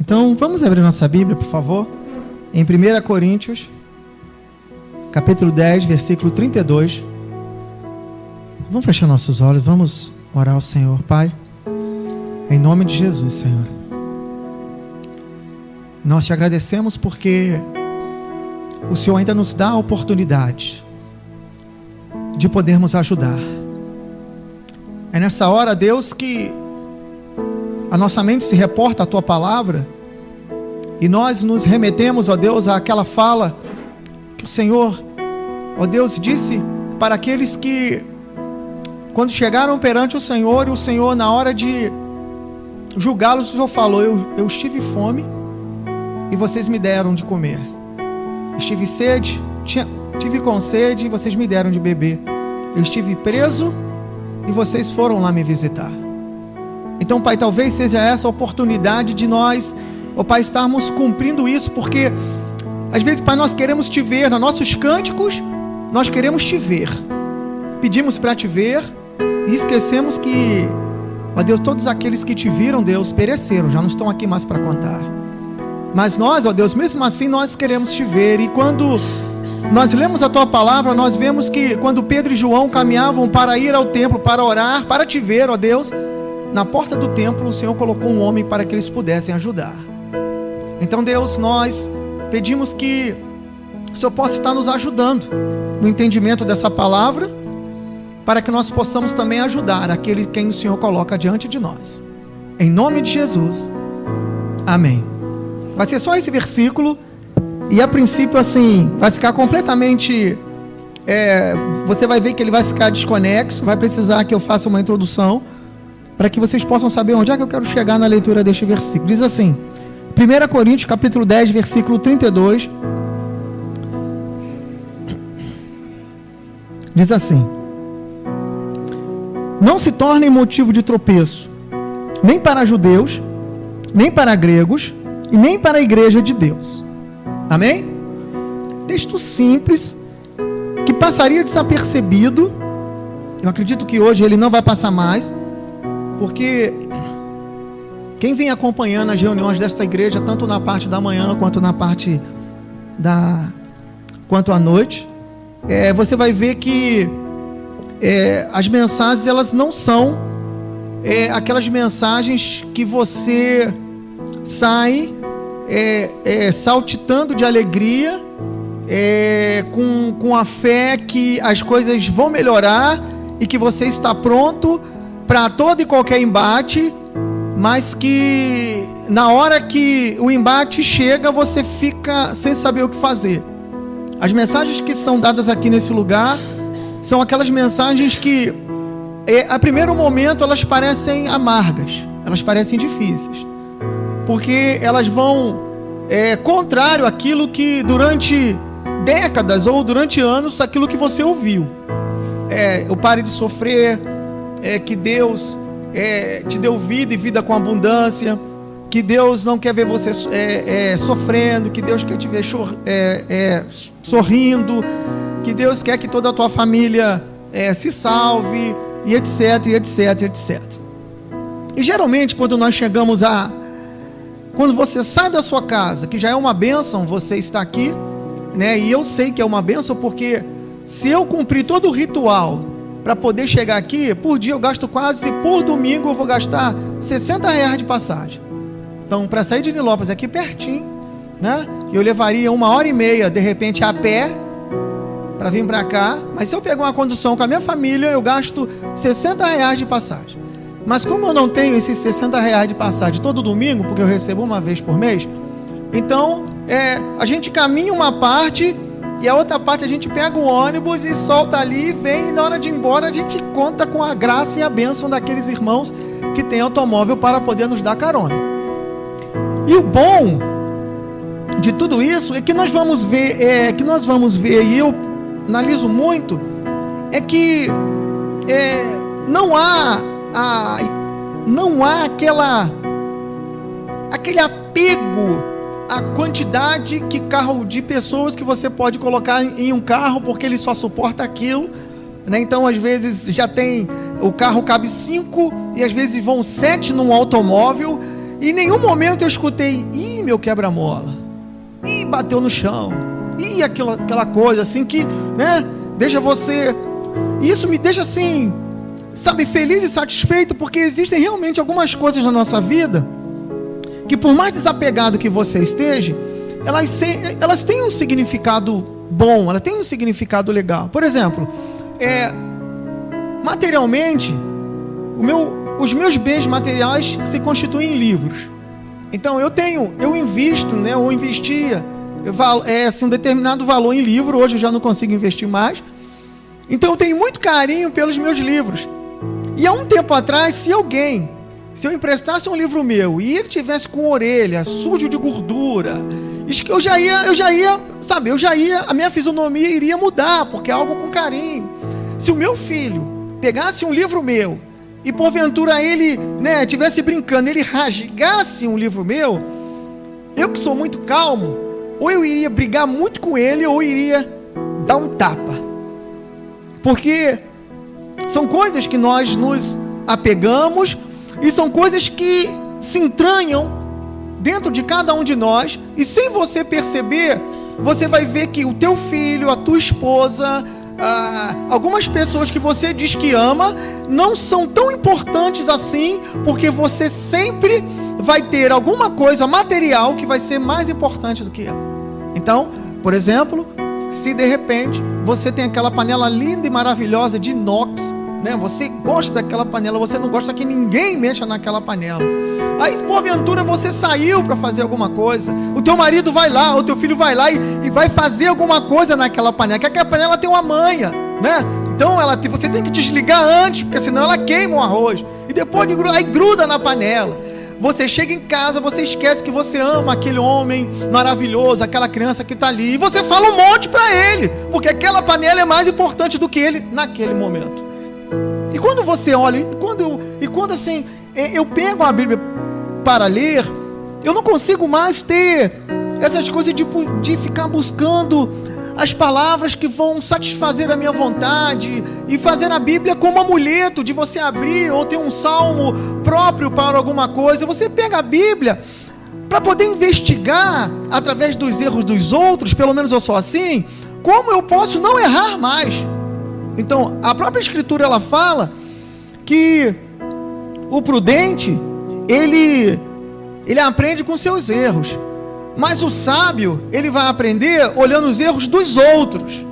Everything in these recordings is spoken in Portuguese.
Então, vamos abrir nossa Bíblia, por favor, em 1 Coríntios, capítulo 10, versículo 32. Vamos fechar nossos olhos, vamos orar ao Senhor. Pai, em nome de Jesus, Senhor, nós te agradecemos porque o Senhor ainda nos dá a oportunidade de podermos ajudar. É nessa hora, Deus, que a nossa mente se reporta à Tua Palavra e nós nos remetemos, ó Deus, àquela fala que o Senhor, ó Deus, disse para aqueles que, quando chegaram perante o Senhor, na hora de julgá-los, o Senhor falou: eu estive fome e vocês me deram de comer, estive sede, tive com sede e vocês me deram de beber, eu estive preso e vocês foram lá me visitar. Então, Pai, talvez seja essa a oportunidade de nós, ó Pai, estarmos cumprindo isso, porque às vezes, Pai, nós queremos te ver, nos nossos cânticos, nós queremos te ver, pedimos para te ver e esquecemos que, ó Deus, todos aqueles que te viram, Deus, pereceram, já não estão aqui mais para contar. Mas nós, ó Deus, mesmo assim nós queremos te ver. E quando nós lemos a Tua Palavra, nós vemos que quando Pedro e João caminhavam para ir ao templo, para orar, para te ver, ó Deus, na porta do templo o Senhor colocou um homem para que eles pudessem ajudar. Então, Deus, nós pedimos que o Senhor possa estar nos ajudando no entendimento dessa palavra, para que nós possamos também ajudar aquele quem o Senhor coloca diante de nós. Em nome de Jesus, amém. Vai ser só esse versículo, e a princípio assim, vai ficar completamente, você vai ver que ele vai ficar desconexo, vai precisar que eu faça uma introdução, para que vocês possam saber onde é que eu quero chegar na leitura deste versículo. Diz assim, 1 Coríntios capítulo 10, versículo 32, diz assim: não se tornem motivo de tropeço, nem para judeus, nem para gregos, e nem para a igreja de Deus. Amém? Texto simples, que passaria desapercebido. Eu acredito que hoje ele não vai passar mais, porque quem vem acompanhando as reuniões desta igreja, tanto na parte da manhã, quanto na parte quanto à noite, você vai ver que as mensagens, elas não são aquelas mensagens que você sai saltitando de alegria, com a fé que as coisas vão melhorar e que você está pronto para todo e qualquer embate, mas que na hora que o embate chega, você fica sem saber o que fazer. As mensagens que são dadas aqui nesse lugar são aquelas mensagens que, a primeiro momento, elas parecem amargas, elas parecem difíceis, porque elas vão contrário àquilo que durante décadas ou durante anos, aquilo que você ouviu. Eu pare de sofrer, que Deus te deu vida e vida com abundância, que Deus não quer ver você sofrendo, que Deus quer te ver sorrindo, que Deus quer que toda a tua família se salve, e etc, e etc, etc. E geralmente quando nós chegamos quando você sai da sua casa, que já é uma bênção você estar aqui, né? E eu sei que é uma bênção, porque se eu cumprir todo o ritual para poder chegar aqui, por dia eu gasto quase, por domingo eu vou gastar R$60 de passagem. Então, para sair de Nilópolis, aqui pertinho, né? Eu levaria 1h30, de repente, a pé, para vir para cá. Mas se eu pegar uma condução com a minha família, eu gasto R$60 de passagem. Mas como eu não tenho esses R$60 de passagem todo domingo, porque eu recebo uma vez por mês, então a gente caminha uma parte e a outra parte a gente pega o ônibus e solta ali, vem, e na hora de ir embora a gente conta com a graça e a bênção daqueles irmãos que têm automóvel para poder nos dar carona. E o bom de tudo isso é que nós vamos ver, e eu analiso muito, é que não há aquele apego à quantidade de pessoas que você pode colocar em um carro, porque ele só suporta aquilo, né? Então às vezes já tem, o carro cabe 5 e às vezes vão 7 num automóvel, em nenhum momento eu escutei: ih, meu quebra-mola, ih, bateu no chão, ih, aquela coisa assim que, né, deixa você... Isso me deixa assim, sabe, feliz e satisfeito, porque existem realmente algumas coisas na nossa vida que, por mais desapegado que você esteja, elas têm um significado bom, elas têm um significado legal. Por exemplo, materialmente, os meus bens materiais se constituem em livros. Então eu invisto, né, ou investia assim, um determinado valor em livro. Hoje eu já não consigo investir mais. Então eu tenho muito carinho pelos meus livros. E há um tempo atrás, se eu emprestasse um livro meu e ele tivesse com orelha sujo de gordura, eu já ia, sabe, a minha fisionomia iria mudar, porque é algo com carinho. Se o meu filho pegasse um livro meu e porventura ele, né, estivesse brincando, ele rasgasse um livro meu, eu que sou muito calmo, ou eu iria brigar muito com ele, ou iria dar um tapa. Porque são coisas que nós nos apegamos, e são coisas que se entranham dentro de cada um de nós, e sem você perceber, você vai ver que o teu filho, a tua esposa, algumas pessoas que você diz que ama, não são tão importantes assim, porque você sempre vai ter alguma coisa material que vai ser mais importante do que ela. Então, por exemplo, se de repente você tem aquela panela linda e maravilhosa de inox, né? Você gosta daquela panela, você não gosta que ninguém mexa naquela panela. Aí porventura você saiu para fazer alguma coisa, o teu marido vai lá, o teu filho vai lá e vai fazer alguma coisa naquela panela, que aquela panela tem uma manha, né? Então você tem que desligar antes, porque senão ela queima o arroz, e depois aí gruda na panela. Você chega em casa, você esquece que você ama aquele homem maravilhoso, aquela criança que está ali, e você fala um monte para ele, porque aquela panela é mais importante do que ele naquele momento. E quando você olha, quando assim, eu pego a Bíblia para ler, eu não consigo mais ter essas coisas de ficar buscando as palavras que vão satisfazer a minha vontade, e fazer a Bíblia como amuleto, de você abrir ou ter um salmo próprio para alguma coisa. Você pega a Bíblia para poder investigar, através dos erros dos outros, pelo menos eu sou assim, como eu posso não errar mais. Então, a própria Escritura, ela fala que o prudente, ele aprende com seus erros, mas o sábio, ele vai aprender olhando os erros dos outros.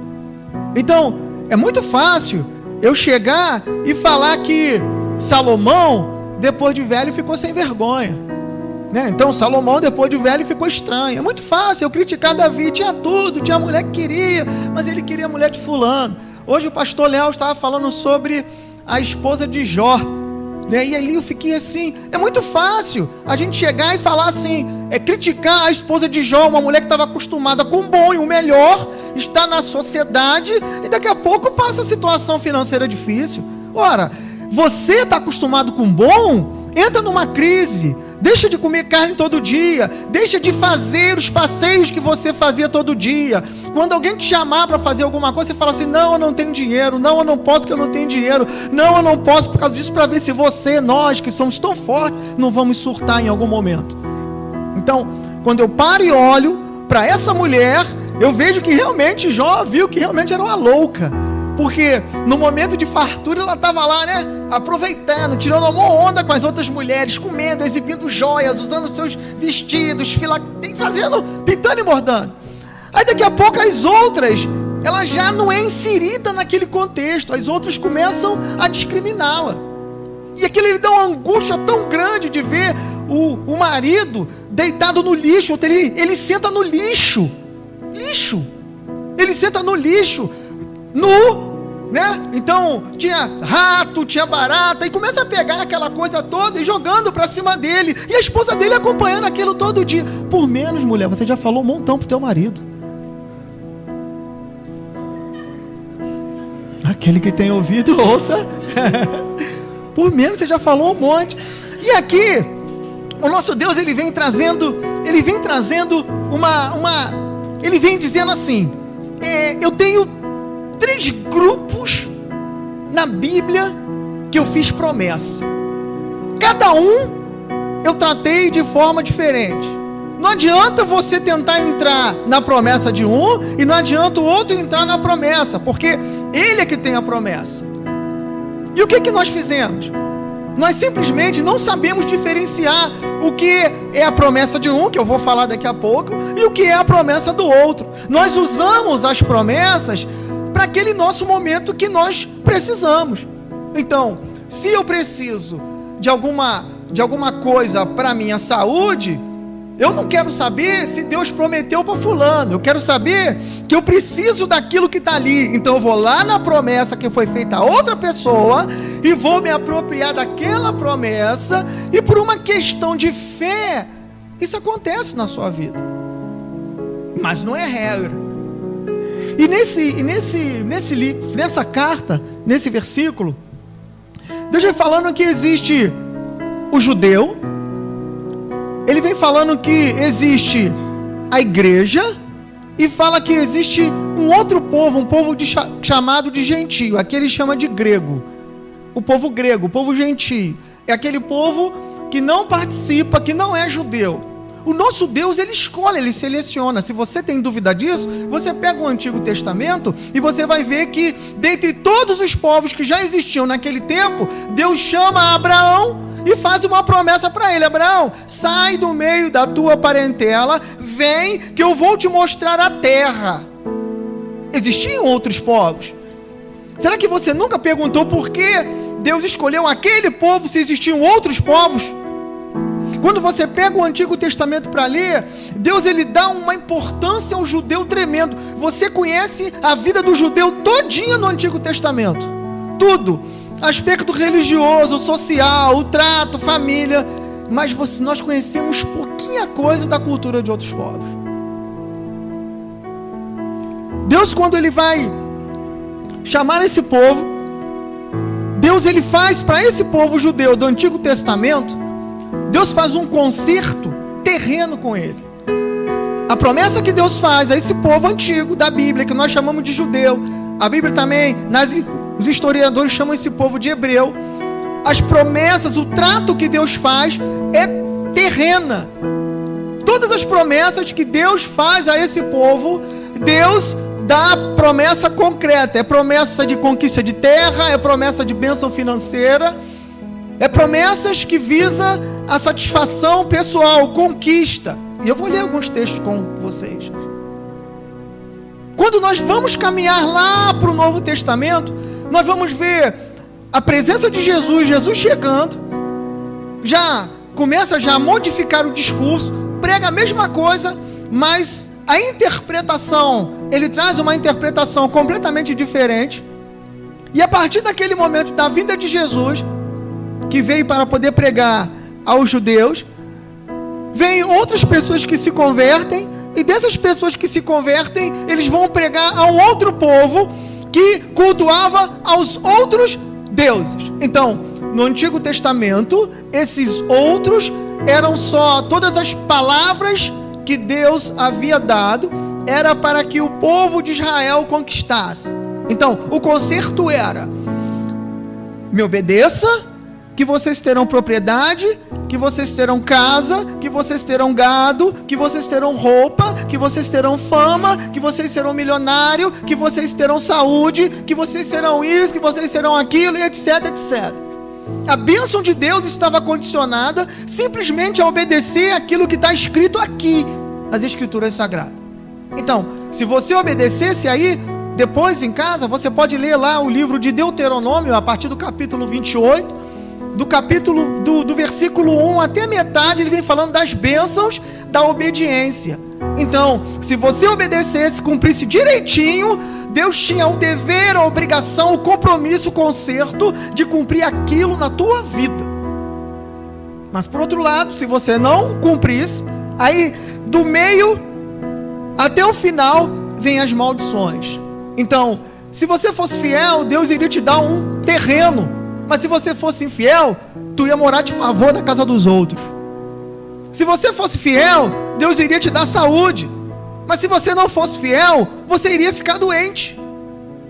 Então, é muito fácil eu chegar e falar que Salomão, depois de velho, ficou sem vergonha, né? Então, Salomão, depois de velho, ficou estranho. É muito fácil eu criticar Davi. Tinha tudo, tinha a mulher que queria, mas ele queria a mulher de fulano. Hoje o pastor Léo estava falando sobre a esposa de Jó, né? E ali eu fiquei assim, é muito fácil a gente chegar e falar assim, criticar a esposa de Jó, uma mulher que estava acostumada com o bom e o melhor, está na sociedade, e daqui a pouco passa a situação financeira difícil. Ora, você está acostumado com o bom, entra numa crise, deixa de comer carne todo dia, deixa de fazer os passeios que você fazia todo dia. Quando alguém te chamar para fazer alguma coisa, você fala assim: não, eu não tenho dinheiro, não, eu não posso porque eu não tenho dinheiro, não, eu não posso por causa disso, para ver se nós que somos tão fortes, não vamos surtar em algum momento. Então, quando eu paro e olho para essa mulher, eu vejo que realmente Jó viu que realmente era uma louca, porque no momento de fartura ela estava lá, né, aproveitando, tirando uma onda com as outras mulheres, comendo, exibindo joias, usando seus vestidos, pintando e bordando. Aí daqui a pouco as outras, ela já não é inserida naquele contexto, as outras começam a discriminá-la. E aquilo lhe dá uma angústia tão grande de ver o marido deitado no lixo. Ele senta no lixo, ele senta no lixo, nu, né? Então tinha rato, tinha barata, e começa a pegar aquela coisa toda e jogando para cima dele, e a esposa dele acompanhando aquilo todo dia. Por menos, mulher, você já falou um montão pro teu marido. Aquele que tem ouvido, ouça. Por menos você já falou um monte. E aqui o nosso Deus, ele vem trazendo ele vem dizendo assim, eu tenho 3 grupos na Bíblia que eu fiz promessa. Cada um eu tratei de forma diferente. Não adianta você tentar entrar na promessa de um e não adianta o outro entrar na promessa, porque ele é que tem a promessa. E o que nós fizemos? Nós simplesmente não sabemos diferenciar o que é a promessa de um, que eu vou falar daqui a pouco, e o que é a promessa do outro. Nós usamos as promessas para aquele nosso momento que nós precisamos. Então, se eu preciso de alguma coisa para minha saúde, eu não quero saber se Deus prometeu para fulano, eu quero saber que eu preciso daquilo que está ali. Então eu vou lá na promessa que foi feita a outra pessoa e vou me apropriar daquela promessa, e por uma questão de fé, isso acontece na sua vida, mas não é regra. E nessa carta, nesse versículo, Deus vem falando que existe o judeu, ele vem falando que existe a igreja, e fala que existe um outro povo, um povo chamado de gentio. Aqui ele chama de grego. O povo grego, o povo gentio, é aquele povo que não participa, que não é judeu. O nosso Deus, ele escolhe, ele seleciona. Se você tem dúvida disso, você pega o Antigo Testamento e você vai ver que, dentre todos os povos que já existiam naquele tempo, Deus chama Abraão e faz uma promessa para ele: Abraão, sai do meio da tua parentela, vem que eu vou te mostrar a terra. Existiam outros povos. Será que você nunca perguntou por que Deus escolheu aquele povo se existiam outros povos? Quando você pega o Antigo Testamento para ler, Deus ele dá uma importância ao judeu tremendo. Você conhece a vida do judeu todinha no Antigo Testamento, tudo, aspecto religioso, social, o trato, família, mas nós conhecemos pouquinha coisa da cultura de outros povos. Deus, quando ele vai chamar esse povo, Deus ele faz para esse povo judeu do Antigo Testamento, Deus faz um concerto terreno com ele. A promessa que Deus faz a esse povo antigo da Bíblia, que nós chamamos de judeu, a Bíblia também, os historiadores chamam esse povo de hebreu. As promessas, o trato que Deus faz é terrena. Todas as promessas que Deus faz a esse povo, Deus dá a promessa concreta. É promessa de conquista de terra, é promessa de bênção financeira, é promessas que visa a satisfação pessoal, conquista. E eu vou ler alguns textos com vocês. Quando nós vamos caminhar lá para o Novo Testamento, nós vamos ver a presença de Jesus, Jesus chegando, já começa a modificar o discurso, prega a mesma coisa, mas a interpretação, ele traz uma interpretação completamente diferente. E a partir daquele momento da vinda de Jesus, que veio para poder pregar aos judeus, vem outras pessoas que se convertem, e dessas pessoas que se convertem, eles vão pregar a um outro povo que cultuava aos outros deuses. Então, no Antigo Testamento, esses outros eram só todas as palavras que Deus havia dado, era para que o povo de Israel conquistasse. Então, o conserto era: me obedeça, que vocês terão propriedade, que vocês terão casa, que vocês terão gado, que vocês terão roupa, que vocês terão fama, que vocês serão milionário, que vocês terão saúde, que vocês serão isso, que vocês serão aquilo, e etc, etc. A bênção de Deus estava condicionada simplesmente a obedecer aquilo que está escrito aqui nas Escrituras Sagradas. Então, se você obedecesse aí, depois em casa, você pode ler lá o livro de Deuteronômio, a partir do capítulo 28, do versículo 1 até metade, ele vem falando das bênçãos da obediência. Então, se você obedecesse, cumprisse direitinho, Deus tinha o dever, a obrigação, o compromisso, o conserto de cumprir aquilo na tua vida. Mas por outro lado, se você não cumprisse, aí do meio até o final vem as maldições. Então, se você fosse fiel, Deus iria te dar um terreno. Mas se você fosse infiel, tu ia morar de favor na casa dos outros. Se você fosse fiel, Deus iria te dar saúde. Mas se você não fosse fiel, você iria ficar doente.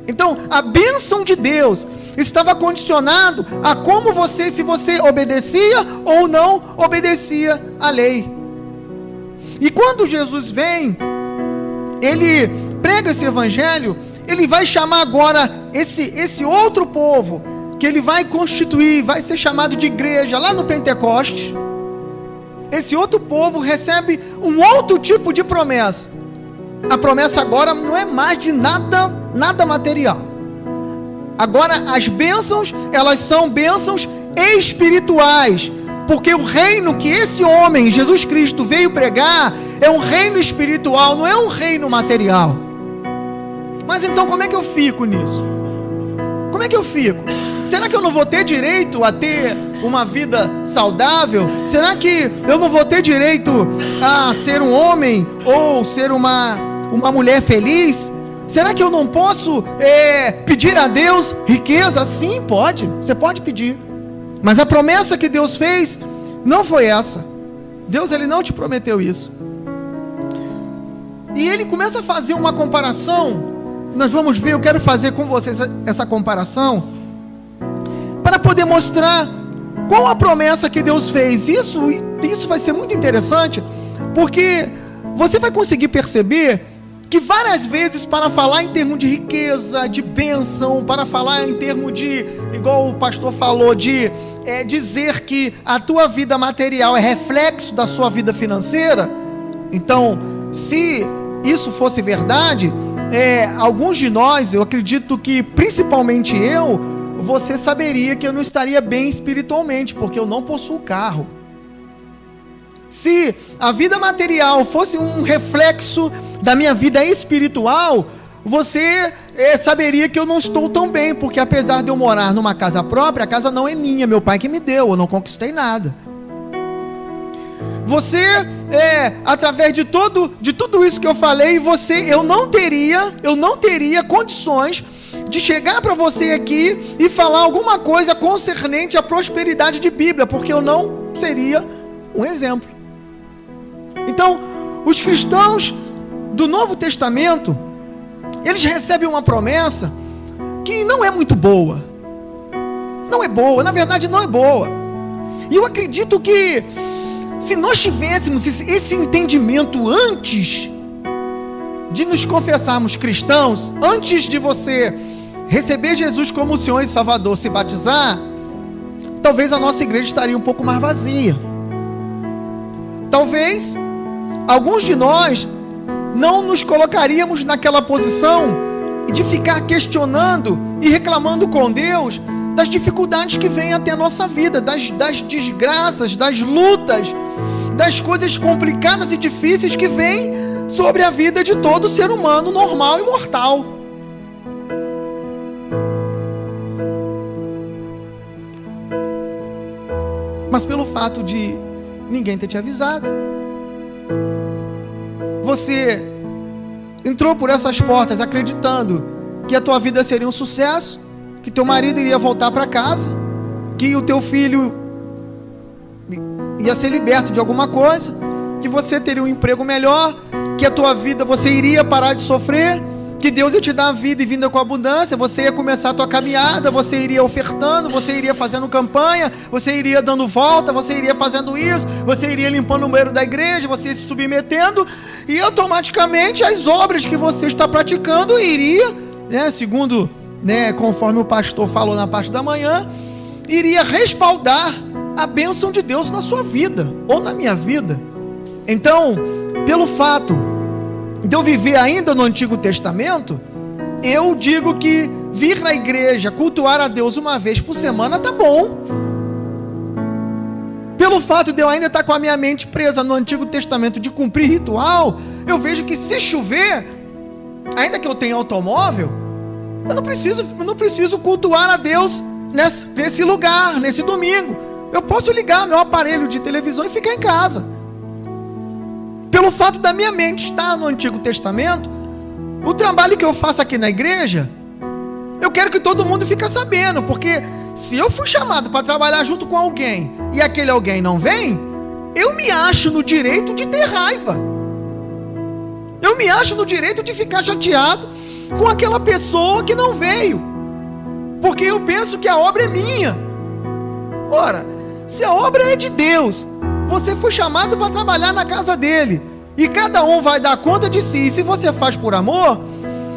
Então, a bênção de Deus, estava condicionado a como se você obedecia ou não obedecia à lei. E quando Jesus vem, ele prega esse evangelho, ele vai chamar agora esse outro povo, que ele vai constituir, vai ser chamado de igreja lá no Pentecostes. Esse outro povo recebe um outro tipo de promessa. A promessa agora não é mais de nada material. Agora as bênçãos, elas são bênçãos espirituais, porque o reino que esse homem, Jesus Cristo, veio pregar, é um reino espiritual, não é um reino material. Mas então como é que eu fico nisso? Como é que eu fico? Será que eu não vou ter direito a ter uma vida saudável? Será que eu não vou ter direito a ser um homem ou ser uma mulher feliz? Será que eu não posso pedir a Deus riqueza? Sim, pode. Você pode pedir. Mas a promessa que Deus fez não foi essa. Deus, ele não te prometeu isso. E ele começa a fazer uma comparação. Nós vamos ver, eu quero fazer com vocês essa comparação, para poder mostrar qual a promessa que Deus fez. Isso vai ser muito interessante, porque você vai conseguir perceber que várias vezes, para falar em termos de riqueza, de bênção, para falar em termos de, igual o pastor falou, de dizer que a tua vida material é reflexo da sua vida financeira. Então, se isso fosse verdade, alguns de nós, eu acredito que principalmente você saberia que eu não estaria bem espiritualmente, porque eu não possuo carro. Se a vida material fosse um reflexo da minha vida espiritual, você saberia que eu não estou tão bem, porque apesar de eu morar numa casa própria, a casa não é minha, meu pai que me deu, eu não conquistei nada. Você, através de tudo isso que eu falei, eu não teria condições de chegar para você aqui e falar alguma coisa concernente à prosperidade de Bíblia, porque eu não seria um exemplo. Então, os cristãos do Novo Testamento, eles recebem uma promessa que não é muito boa. Não é boa, na verdade não é boa. E eu acredito que se nós tivéssemos esse entendimento antes de nos confessarmos cristãos, antes de você receber Jesus como o Senhor e Salvador, se batizar, talvez a nossa igreja estaria um pouco mais vazia. Talvez alguns de nós não nos colocaríamos naquela posição de ficar questionando e reclamando com Deus das dificuldades que vêm até a nossa vida, das desgraças, das lutas, das coisas complicadas e difíceis que vêm sobre a vida de todo ser humano normal e mortal. Mas pelo fato de ninguém ter te avisado, você entrou por essas portas acreditando que a tua vida seria um sucesso, que teu marido iria voltar para casa, que o teu filho ia ser liberto de alguma coisa, que você teria um emprego melhor, que a tua vida, você iria parar de sofrer, que Deus ia te dar a vida e vinda com abundância, você ia começar a tua caminhada, você iria ofertando, você iria fazendo campanha, você iria dando volta, você iria fazendo isso, você iria limpando o banheiro da igreja, você ia se submetendo, e automaticamente as obras que você está praticando iria, segundo, conforme o pastor falou na parte da manhã, iria respaldar a bênção de Deus na sua vida, ou na minha vida. Então, pelo fato de eu viver ainda no Antigo Testamento, eu digo que vir na igreja, cultuar a Deus uma vez por semana, tá bom. Pelo fato de eu ainda estar com a minha mente presa no Antigo Testamento de cumprir ritual, eu vejo que se chover, ainda que eu tenha automóvel, eu não preciso cultuar a Deus nesse lugar, nesse domingo. Eu posso ligar meu aparelho de televisão e ficar em casa. Pelo fato da minha mente estar no Antigo Testamento, o trabalho que eu faço aqui na igreja, eu quero que todo mundo fique sabendo, porque se eu fui chamado para trabalhar junto com alguém e aquele alguém não vem, eu me acho no direito de ter raiva. Eu me acho no direito de ficar chateado com aquela pessoa que não veio. porque eu penso que a obra é minha. Ora, se a obra é de Deus, você foi chamado para trabalhar na casa dele, e cada um vai dar conta de si. E se você faz por amor,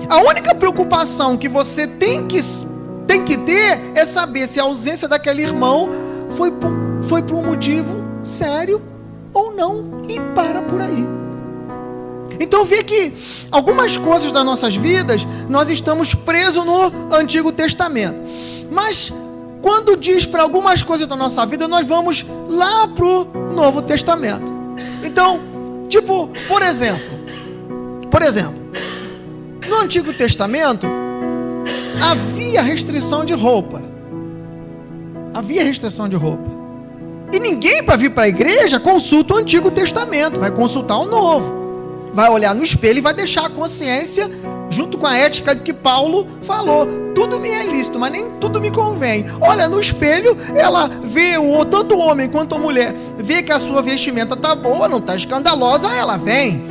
a única preocupação que você tem que ter é saber se a ausência daquele irmão foi por um motivo sério ou não, e para por aí. Então vê que algumas coisas das nossas vidas nós estamos presos no Antigo Testamento, mas quando diz para algumas coisas da nossa vida, nós vamos lá para o Novo Testamento. Então, tipo, por exemplo, no Antigo Testamento havia restrição de roupa. E ninguém, para vir para a igreja, consulta o Antigo Testamento, vai consultar o Novo. Vai olhar no espelho e vai deixar a consciência, junto com a ética que Paulo falou. Tudo me é lícito, mas nem tudo me convém. Olha no espelho, ela vê, tanto o homem quanto a mulher, vê que a sua vestimenta está boa, não está escandalosa, ela vem.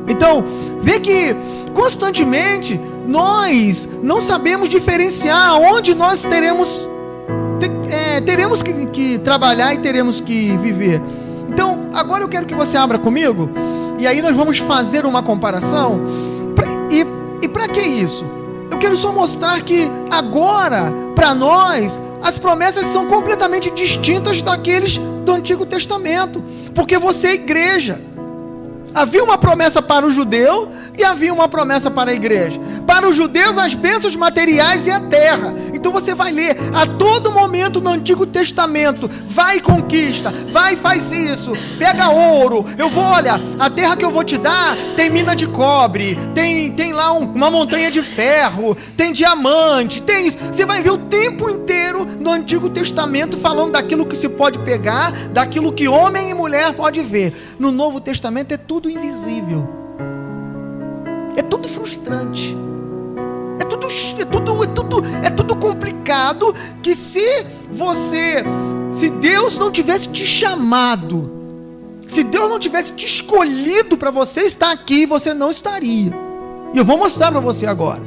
Então, vê que constantemente nós não sabemos diferenciar onde nós teremos que trabalhar e teremos que viver. Então, agora eu quero que você abra comigo, e aí nós vamos fazer uma comparação. E para que isso? Eu quero só mostrar que agora, para nós, as promessas são completamente distintas daqueles do Antigo Testamento, porque você é igreja. Havia uma promessa para o judeu e havia uma promessa para a igreja. Para os judeus, as bênçãos materiais e a terra. Então você vai ler a todo momento no Antigo Testamento: vai e conquista, vai e faz isso, pega ouro. Olha, a terra que eu vou te dar tem mina de cobre, tem lá uma montanha de ferro, tem diamante, tem isso. Você vai ver o tempo inteiro no Antigo Testamento falando daquilo que se pode pegar, daquilo que homem e mulher pode ver. No Novo Testamento é tudo invisível, é tudo frustrante, é tudo complicado. Que se Deus não tivesse te chamado, se Deus não tivesse te escolhido para você estar aqui, você não estaria. E eu vou mostrar para você agora.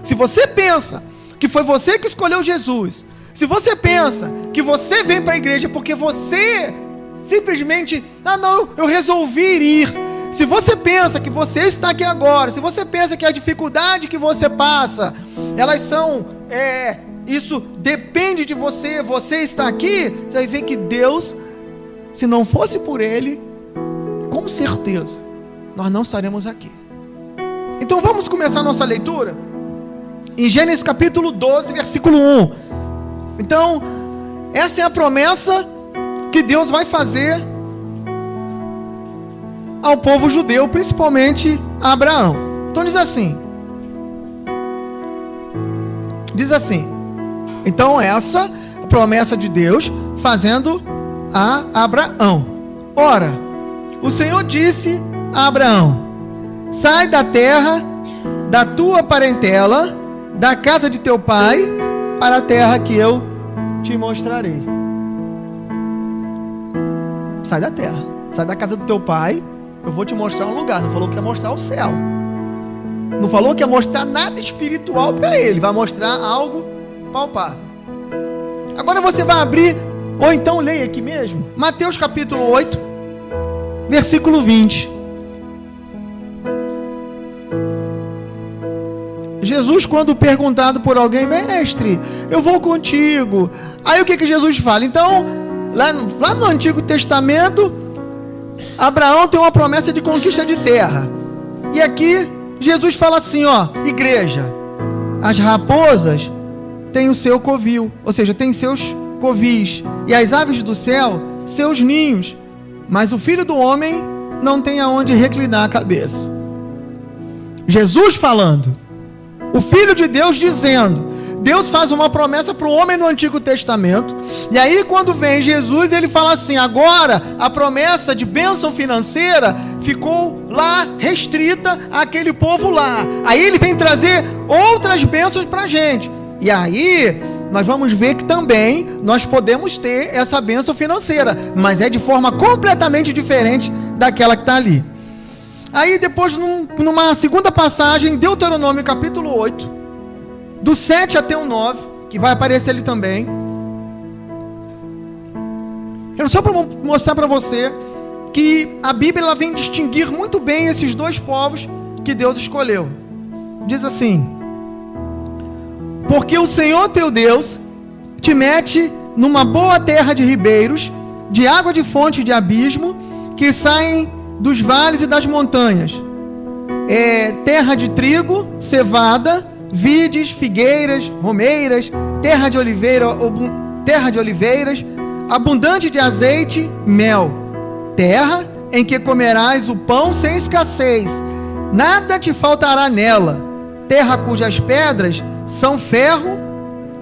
Se você pensa que foi você que escolheu Jesus, se você pensa que você vem para a igreja porque você simplesmente, eu resolvi ir. Se você pensa que você está aqui agora, se você pensa que a dificuldade que você passa, elas são, isso depende de você, você está aqui, você vai ver que Deus, se não fosse por Ele, com certeza, nós não estaremos aqui. Então vamos começar a nossa leitura em Gênesis capítulo 12, versículo 1. Então, essa é a promessa que Deus vai fazer ao povo judeu, principalmente a Abraão. Então diz assim, então essa a promessa de Deus fazendo a Abraão. Ora, o Senhor disse a Abraão: sai da terra, da tua parentela, da casa de teu pai, para a terra que eu te mostrarei. Sai da terra, sai da casa do teu pai, eu vou te mostrar um lugar. Não falou que ia mostrar o céu, não falou que ia mostrar nada espiritual para ele, vai mostrar algo palpável. Agora você vai abrir, ou então leia aqui mesmo, Mateus capítulo 8, versículo 20. Jesus, quando perguntado por alguém: mestre, eu vou contigo. Aí o que Jesus fala? Então, lá no Antigo Testamento, Abraão tem uma promessa de conquista de terra. E aqui, Jesus fala assim, igreja, as raposas têm o seu covil, ou seja, têm seus covis, e as aves do céu, seus ninhos, mas o Filho do Homem não tem aonde reclinar a cabeça. Jesus falando, o Filho de Deus dizendo. Deus faz uma promessa para o homem no Antigo Testamento, e aí quando vem Jesus, ele fala assim: agora a promessa de bênção financeira ficou lá restrita àquele povo lá. Aí ele vem trazer outras bênçãos para a gente, e aí nós vamos ver que também nós podemos ter essa bênção financeira, mas é de forma completamente diferente daquela que está ali. Aí depois, numa segunda passagem, Deuteronômio capítulo 8, do 7 até o 9, que vai aparecer ali também. Quero só mostrar para você que a Bíblia ela vem distinguir muito bem esses dois povos que Deus escolheu. Diz assim: porque o Senhor teu Deus te mete numa boa terra de ribeiros, de água de fonte de abismo, que saem dos vales e das montanhas, terra de trigo, cevada, vides, figueiras, romeiras, terra de oliveiras, abundante de azeite, mel, terra em que comerás o pão sem escassez, nada te faltará nela, terra cujas pedras são ferro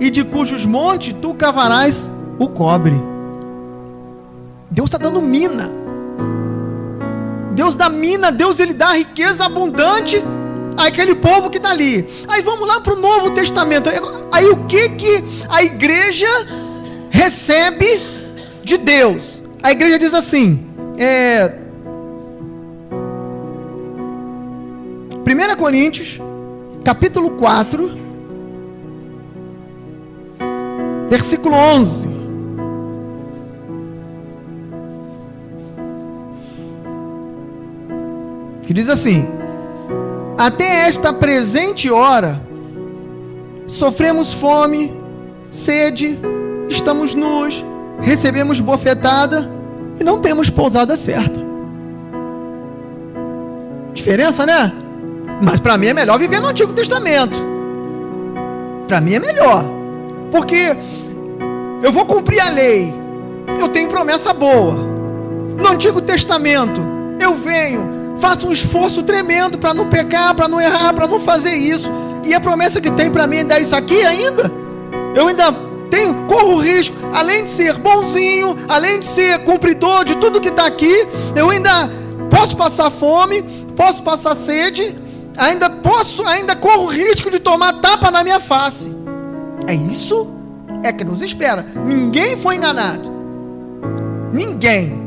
e de cujos montes tu cavarás o cobre. Deus está dando mina. Deus dá mina, Deus ele dá riqueza abundante àquele povo que está ali. Aí vamos lá para o Novo Testamento. Aí o que a igreja recebe de Deus? A igreja diz assim, 1 Coríntios, capítulo 4, versículo 11. Que diz assim: até esta presente hora sofremos fome, sede, estamos nus, recebemos bofetada e não temos pousada certa. Diferença, né? Mas para mim é melhor viver no Antigo Testamento. Para mim é melhor, porque eu vou cumprir a lei, eu tenho promessa boa. No Antigo Testamento eu venho, faço um esforço tremendo para não pecar, para não errar, para não fazer isso, e a promessa que tem para mim ainda é isso aqui ainda. Eu ainda corro o risco, além de ser bonzinho, além de ser cumpridor de tudo que está aqui, eu ainda posso passar fome, posso passar sede, ainda corro o risco de tomar tapa na minha face. É isso? É que nos espera. Ninguém foi enganado. Ninguém.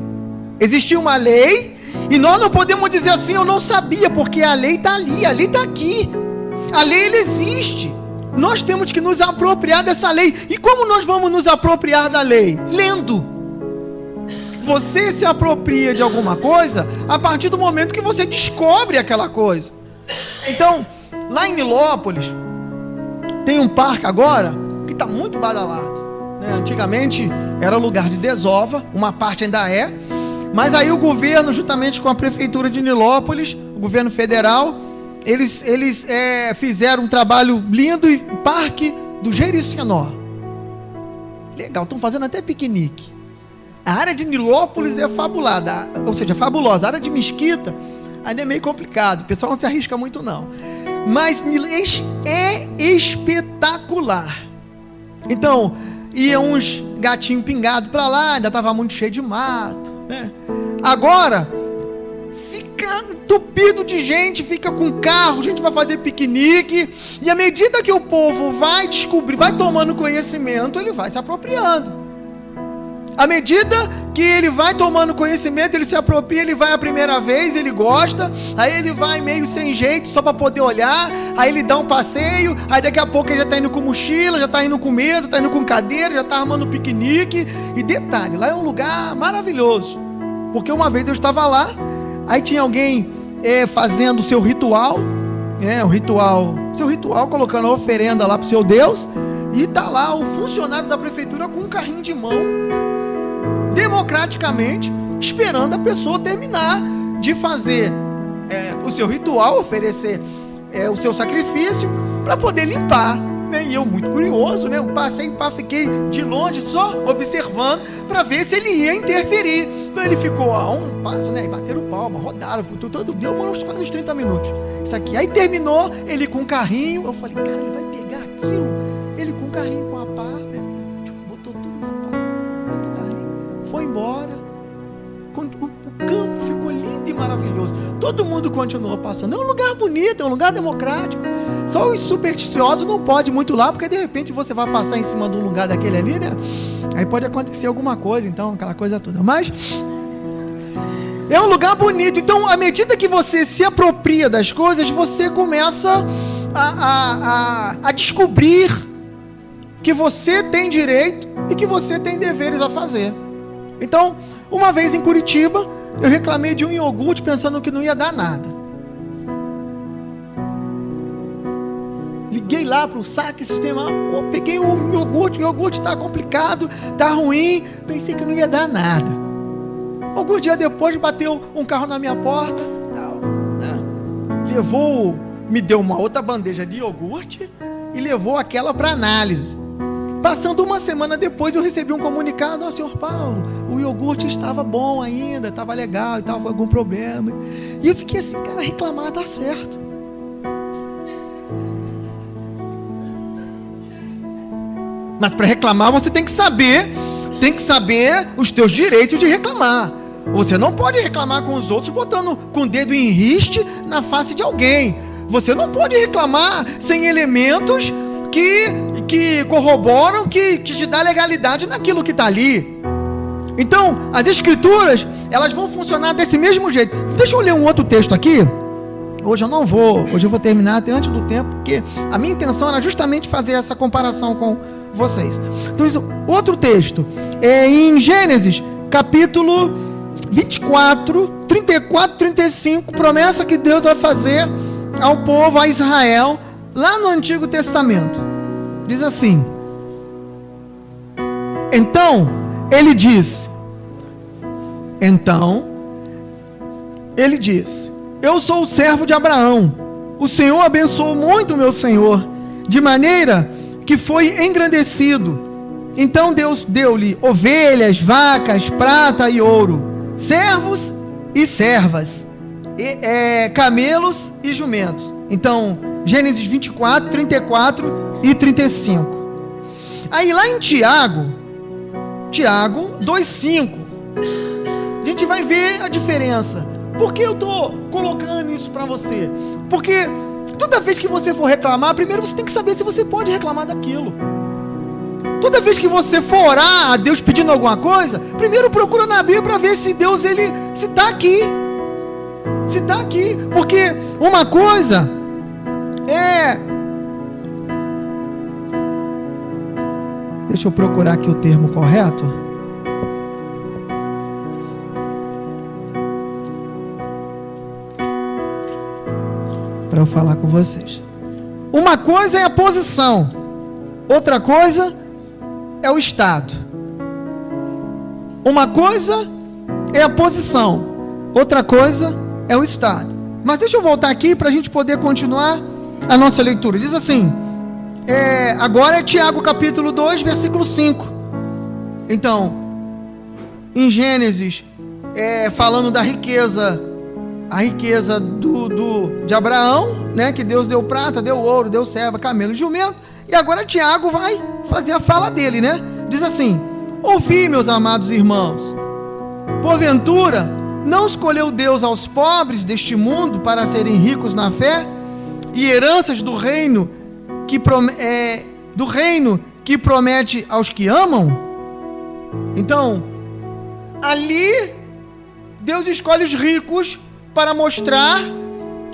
Existia uma lei, e nós não podemos dizer assim, eu não sabia, porque a lei está ali, a lei está aqui. A lei, ela existe. Nós temos que nos apropriar dessa lei. E como nós vamos nos apropriar da lei? Lendo. Você se apropria de alguma coisa a partir do momento que você descobre aquela coisa. Então, lá em Nilópolis, tem um parque agora que está muito badalado, né? Antigamente era lugar de desova, uma parte ainda é, mas aí o governo, juntamente com a prefeitura de Nilópolis, o governo federal, eles fizeram um trabalho lindo, e Parque do Jericinó. Legal, estão fazendo até piquenique. A área de Nilópolis é fabulada, ou seja, fabulosa. A área de Mesquita ainda é meio complicado, o pessoal não se arrisca muito não, mas é espetacular. Então, iam uns gatinhos pingados para lá, ainda estava muito cheio de mato, né? Agora fica entupido de gente, fica com carro, gente vai fazer piquenique, e à medida que o povo vai descobrir, vai tomando conhecimento, ele vai se apropriando. À medida que ele vai tomando conhecimento, ele se apropria, ele vai a primeira vez, ele gosta, aí ele vai meio sem jeito, só para poder olhar, aí ele dá um passeio, aí daqui a pouco ele já está indo com mochila, já está indo com mesa, está indo com cadeira, já está armando piquenique. E detalhe, lá é um lugar maravilhoso, porque uma vez eu estava lá, aí tinha alguém fazendo o seu ritual, seu ritual, colocando a oferenda lá para o seu Deus, e está lá o funcionário da prefeitura com um carrinho de mão, democraticamente, esperando a pessoa terminar de fazer o seu ritual, oferecer o seu sacrifício, para poder limpar, né? E eu, muito curioso, né? Eu passei, fiquei de longe só observando para ver se ele ia interferir. Então ele ficou a um passo, né? E bateram palma, rodaram, deu quase uns 30 minutos. Isso aqui. Aí terminou, ele com o carrinho. Eu falei, cara, ele vai pegar aquilo. Ele com o carrinho, com a pá, né? Botou tudo na pá, dentro do carrinho, foi embora. O campo ficou lindo e maravilhoso. Todo mundo continuou passando. É um lugar bonito, é um lugar democrático. Só os supersticiosos não podem muito lá, porque de repente você vai passar em cima de um lugar daquele ali, né? Aí pode acontecer alguma coisa, então, aquela coisa toda. Mas é um lugar bonito. Então, à medida que você se apropria das coisas, você começa a descobrir que você tem direito e que você tem deveres a fazer. Então, uma vez em Curitiba, eu reclamei de um iogurte pensando que não ia dar nada. Liguei lá para o saque sistema, peguei o iogurte está complicado, está ruim, pensei que não ia dar nada. Alguns dias depois bateu um carro na minha porta, né? Me deu uma outra bandeja de iogurte e levou aquela para análise. Passando uma semana depois eu recebi um comunicado: senhor Paulo, o iogurte estava bom ainda, estava legal e tal, foi algum problema. E eu fiquei assim, cara, reclamar dá certo. Mas para reclamar você tem que saber os teus direitos de reclamar. Você não pode reclamar com os outros botando com o dedo em riste na face de alguém. Você não pode reclamar sem elementos que corroboram, que te dá legalidade naquilo que está ali. Então, as escrituras, elas vão funcionar desse mesmo jeito. Deixa eu ler um outro texto aqui. Hoje eu vou terminar até antes do tempo, porque a minha intenção era justamente fazer essa comparação com vocês. Então, outro texto é em Gênesis, capítulo 24, 34, 35, promessa que Deus vai fazer ao povo, a Israel, lá no Antigo Testamento. Diz assim: Então ele diz, eu sou o servo de Abraão, o Senhor abençoou muito meu Senhor, de maneira que foi engrandecido. Então Deus deu-lhe ovelhas, vacas, prata e ouro, servos e servas, camelos e jumentos. Então, Gênesis 24, 34 e 35. Aí lá em Tiago 2,5, a gente vai ver a diferença. Por que eu estou colocando isso para você? Porque toda vez que você for reclamar, primeiro você tem que saber se você pode reclamar daquilo. Toda vez que você for orar a Deus pedindo alguma coisa, primeiro procura na Bíblia para ver se Deus se está aqui. Se está aqui. Porque uma coisa deixa eu procurar aqui o termo correto. Para eu falar com vocês. Uma coisa é a posição, outra coisa é o estado. Uma coisa é a posição, outra coisa é o estado. Mas deixa eu voltar aqui para a gente poder continuar a nossa leitura. Diz assim, agora é Tiago capítulo 2, versículo 5. Então, em Gênesis, falando da riqueza, a riqueza de Abraão, né, que Deus deu prata, deu ouro, deu serva, camelo e jumento. E agora Tiago vai fazer a fala dele, né? Diz assim: ouvi, meus amados irmãos, porventura não escolheu Deus aos pobres deste mundo para serem ricos na fé e heranças do reino que promete aos que amam? Então, ali Deus escolhe os ricos para mostrar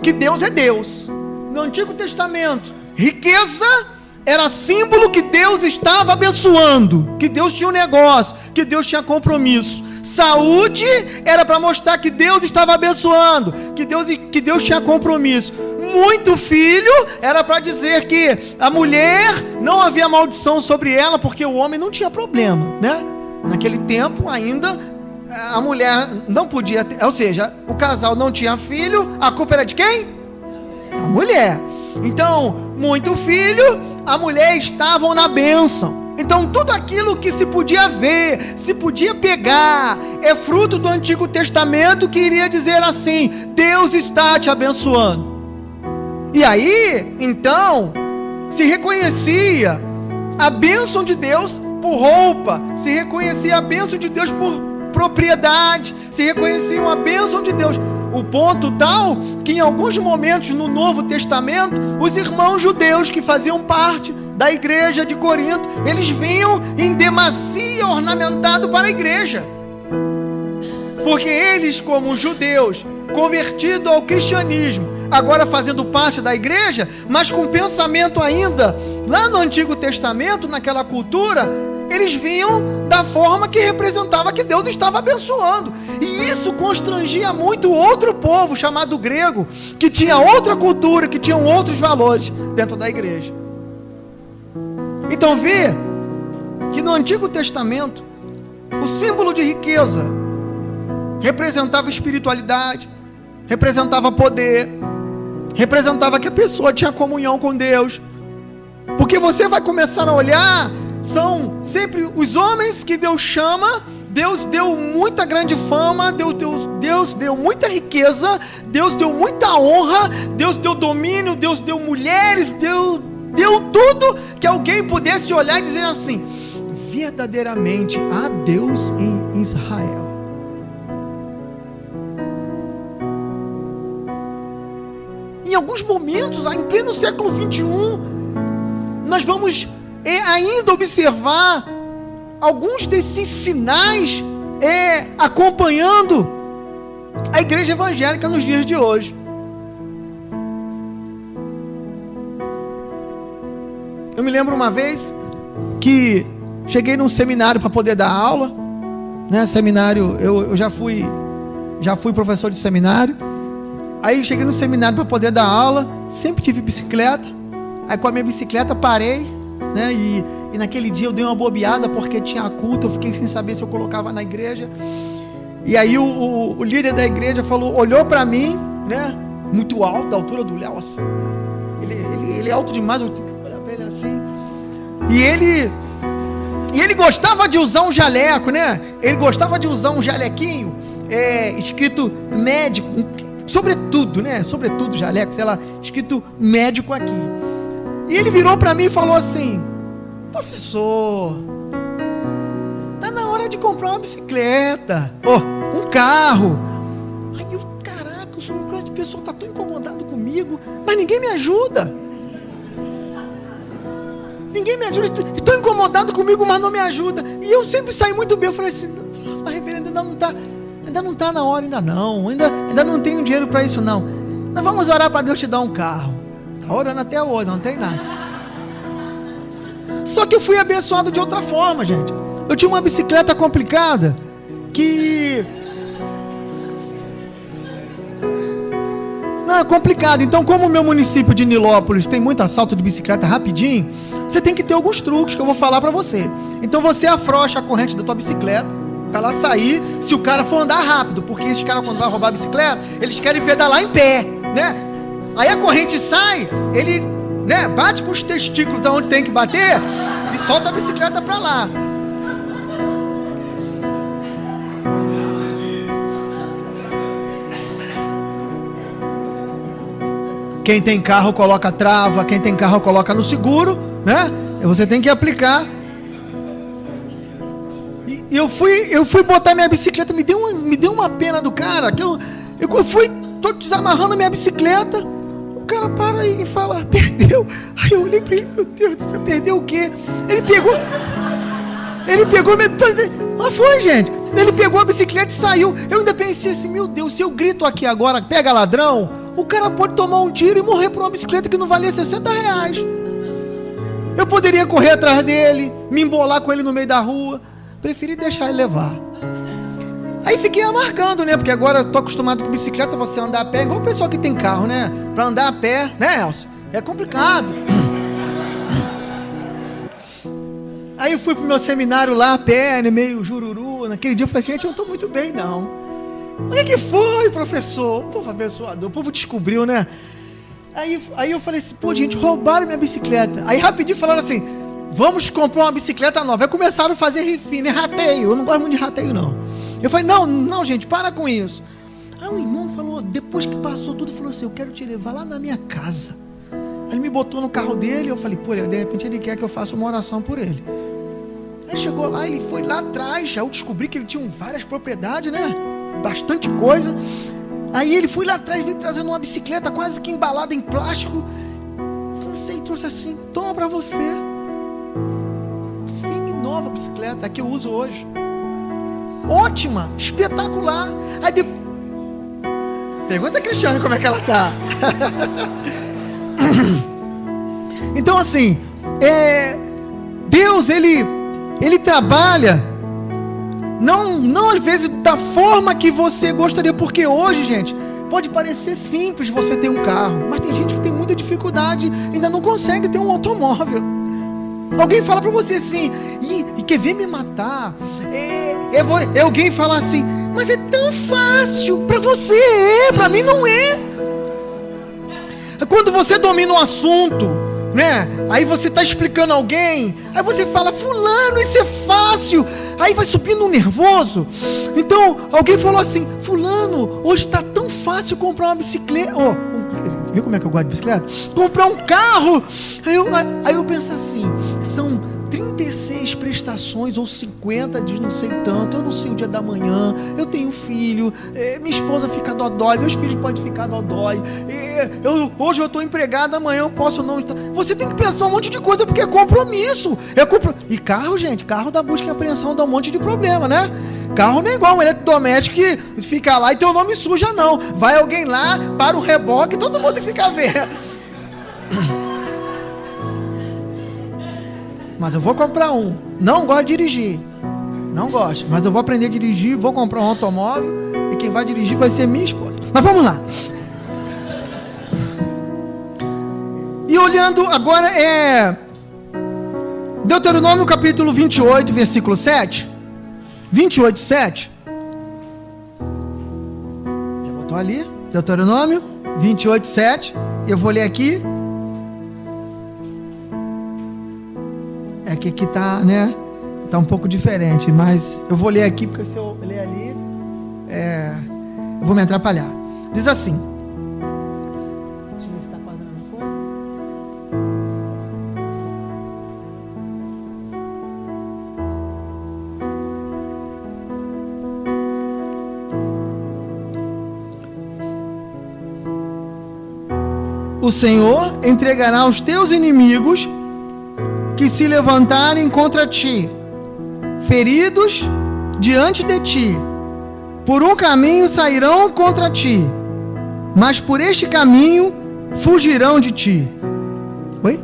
que Deus é Deus. No Antigo Testamento, riqueza era símbolo que Deus estava abençoando, que Deus tinha um negócio, que Deus tinha compromisso. Saúde era para mostrar que Deus estava abençoando, que Deus tinha compromisso. Muito filho era para dizer que a mulher não havia maldição sobre ela, porque o homem não tinha problema, né? Naquele tempo ainda a mulher não podia ter, ou seja, o casal não tinha filho, a culpa era de quem? A mulher. Então, muito filho, a mulher estavam na bênção. Então, tudo aquilo que se podia ver, se podia pegar, é fruto do Antigo Testamento, que iria dizer assim: Deus está te abençoando. E aí, então, se reconhecia a bênção de Deus por roupa, se reconhecia a bênção de Deus por propriedade, se reconhecia uma bênção de Deus. O ponto tal que em alguns momentos no Novo Testamento, os irmãos judeus que faziam parte da igreja de Corinto, eles vinham em demasia ornamentado para a igreja. Porque eles, como judeus, convertidos ao cristianismo, agora fazendo parte da igreja, mas com pensamento ainda lá no Antigo Testamento, naquela cultura, eles vinham da forma que representava que Deus estava abençoando. E isso constrangia muito outro povo chamado grego, que tinha outra cultura, que tinham outros valores dentro da igreja. Então vê que no Antigo Testamento o símbolo de riqueza representava espiritualidade, representava poder, representava que a pessoa tinha comunhão com Deus. Porque você vai começar a olhar, são sempre os homens que Deus chama. Deus deu muita grande fama, Deus deu muita riqueza, Deus deu muita honra, Deus deu domínio, Deus deu mulheres, deu tudo que alguém pudesse olhar e dizer assim: verdadeiramente há Deus em Israel. Em alguns momentos, em pleno século 21, nós vamos ainda observar alguns desses sinais acompanhando a igreja evangélica nos dias de hoje. Eu me lembro uma vez que cheguei num seminário para poder dar aula, né? Seminário, eu já fui professor de seminário. Aí cheguei no seminário para poder dar aula, sempre tive bicicleta. Aí com a minha bicicleta parei, né? E naquele dia eu dei uma bobeada porque tinha culto, eu fiquei sem saber se eu colocava na igreja. E aí o líder da igreja olhou para mim, né? Muito alto, da altura do Léo, assim. Ele é alto demais, eu tenho que olhar para ele assim. E ele gostava de usar um jaleco, né? Ele gostava de usar um jalequinho escrito médico, sobretudo, né? Sobretudo jaleco, sei lá, escrito médico aqui. E ele virou para mim e falou assim: professor, tá na hora de comprar uma bicicleta, um carro. Aí eu, caraca, o pessoal tá tão incomodado comigo, mas ninguém me ajuda. Ninguém me ajuda, estou incomodado comigo, mas não me ajuda. E eu sempre saí muito bem. Eu falei assim: nossa, mas reverendo, ainda não está na hora, ainda não tenho dinheiro para isso não. Nós vamos orar para Deus te dar um carro. Está orando até hoje, não tem nada. Só que eu fui abençoado de outra forma, gente. Eu tinha uma bicicleta complicada que... Não, é complicado. Então, como o meu município de Nilópolis tem muito assalto de bicicleta rapidinho, você tem que ter alguns truques que eu vou falar para você. Então você afrouxa a corrente da tua bicicleta para ela sair, se o cara for andar rápido, porque esses caras, quando vai roubar a bicicleta, eles querem pedalar em pé, né? Aí a corrente sai, ele, né, bate com os testículos aonde tem que bater e solta a bicicleta para lá. Quem tem carro coloca trava, quem tem carro coloca no seguro, né? Você tem que aplicar. E eu fui botar minha bicicleta, me deu uma pena do cara, que eu tô desamarrando minha bicicleta, o cara para aí e fala: perdeu. Aí eu olhei para ele: meu Deus do céu, perdeu o quê? Ele pegou minha... Mas foi, gente. Ele pegou a bicicleta e saiu. Eu ainda pensei assim: meu Deus, se eu grito aqui agora, pega ladrão, o cara pode tomar um tiro e morrer por uma bicicleta que não valia R$60. Eu poderia correr atrás dele, me embolar com ele no meio da rua. Preferi deixar ele levar. Aí fiquei amargando, né? Porque agora eu tô acostumado com bicicleta, você andar a pé, igual o pessoal que tem carro, né? Pra andar a pé, né, Elcio? É complicado. Aí eu fui pro meu seminário lá a pé, né, meio jururu. Naquele dia eu falei assim: gente, eu não tô muito bem, não. O que foi, professor? O povo abençoador, o povo descobriu, né? Aí eu falei assim: pô, gente, roubaram minha bicicleta. Aí rapidinho falaram assim: vamos comprar uma bicicleta nova. Aí começaram a fazer refino, rateio. Eu não gosto muito de rateio, não. Eu falei: não, gente, para com isso. Aí o irmão falou, depois que passou tudo, falou assim: eu quero te levar lá na minha casa. Aí ele me botou no carro dele. Eu falei: pô, de repente ele quer que eu faça uma oração por ele. Aí chegou lá, ele foi lá atrás. Aí eu descobri que ele tinha várias propriedades, né? Bastante coisa. Aí ele foi lá atrás, veio trazendo uma bicicleta quase que embalada em plástico. Falei: trouxe assim, toma pra você. Semi-nova bicicleta, a que eu uso hoje. ótima, espetacular. Aí pergunta a Cristiane como é que ela está. Então assim, Deus ele trabalha não às vezes da forma que você gostaria, porque hoje, gente, pode parecer simples você ter um carro, mas tem gente que tem muita dificuldade, ainda não consegue ter um automóvel. Alguém fala pra você assim, e quer ver me matar? Alguém fala assim, mas é tão fácil, pra você pra mim não é. Quando você domina um assunto, né? Aí você está explicando a alguém, aí você fala, fulano, isso é fácil. Aí vai subindo um nervoso. Então, alguém falou assim, fulano, hoje está tão fácil comprar uma bicicleta. Viu como é que eu gosto de bicicleta? Comprar um carro. Aí eu penso assim, são 36 prestações ou 50 de não sei tanto, eu não sei o dia da manhã, eu tenho filho, minha esposa fica dodói, meus filhos podem ficar dodói, hoje eu estou empregado, amanhã eu posso não estar. Você tem que pensar um monte de coisa, porque é compromisso. E carro, gente, carro da busca e apreensão dá um monte de problema, né? Carro não é igual um eletrodoméstico que fica lá e teu nome suja, não. Vai alguém lá, para o reboque e todo mundo fica vendo. Mas eu vou comprar um. Não gosto de dirigir. Não gosto. Mas eu vou aprender a dirigir, vou comprar um automóvel e quem vai dirigir vai ser minha esposa. Mas vamos lá. E olhando agora Deuteronômio capítulo 28, versículo 7. 28, 7. Já botou ali? Deuteronômio 28, 7. Eu vou ler aqui. É que aqui tá, né? Tá um pouco diferente, mas eu vou ler aqui, porque se eu ler ali, eu vou me atrapalhar. Diz assim. Deixa eu ver se tá fazendo alguma coisa. O Senhor entregará aos teus inimigos que se levantarem contra ti, feridos diante de ti. Por um caminho sairão contra ti, mas por este caminho fugirão de ti. Oi?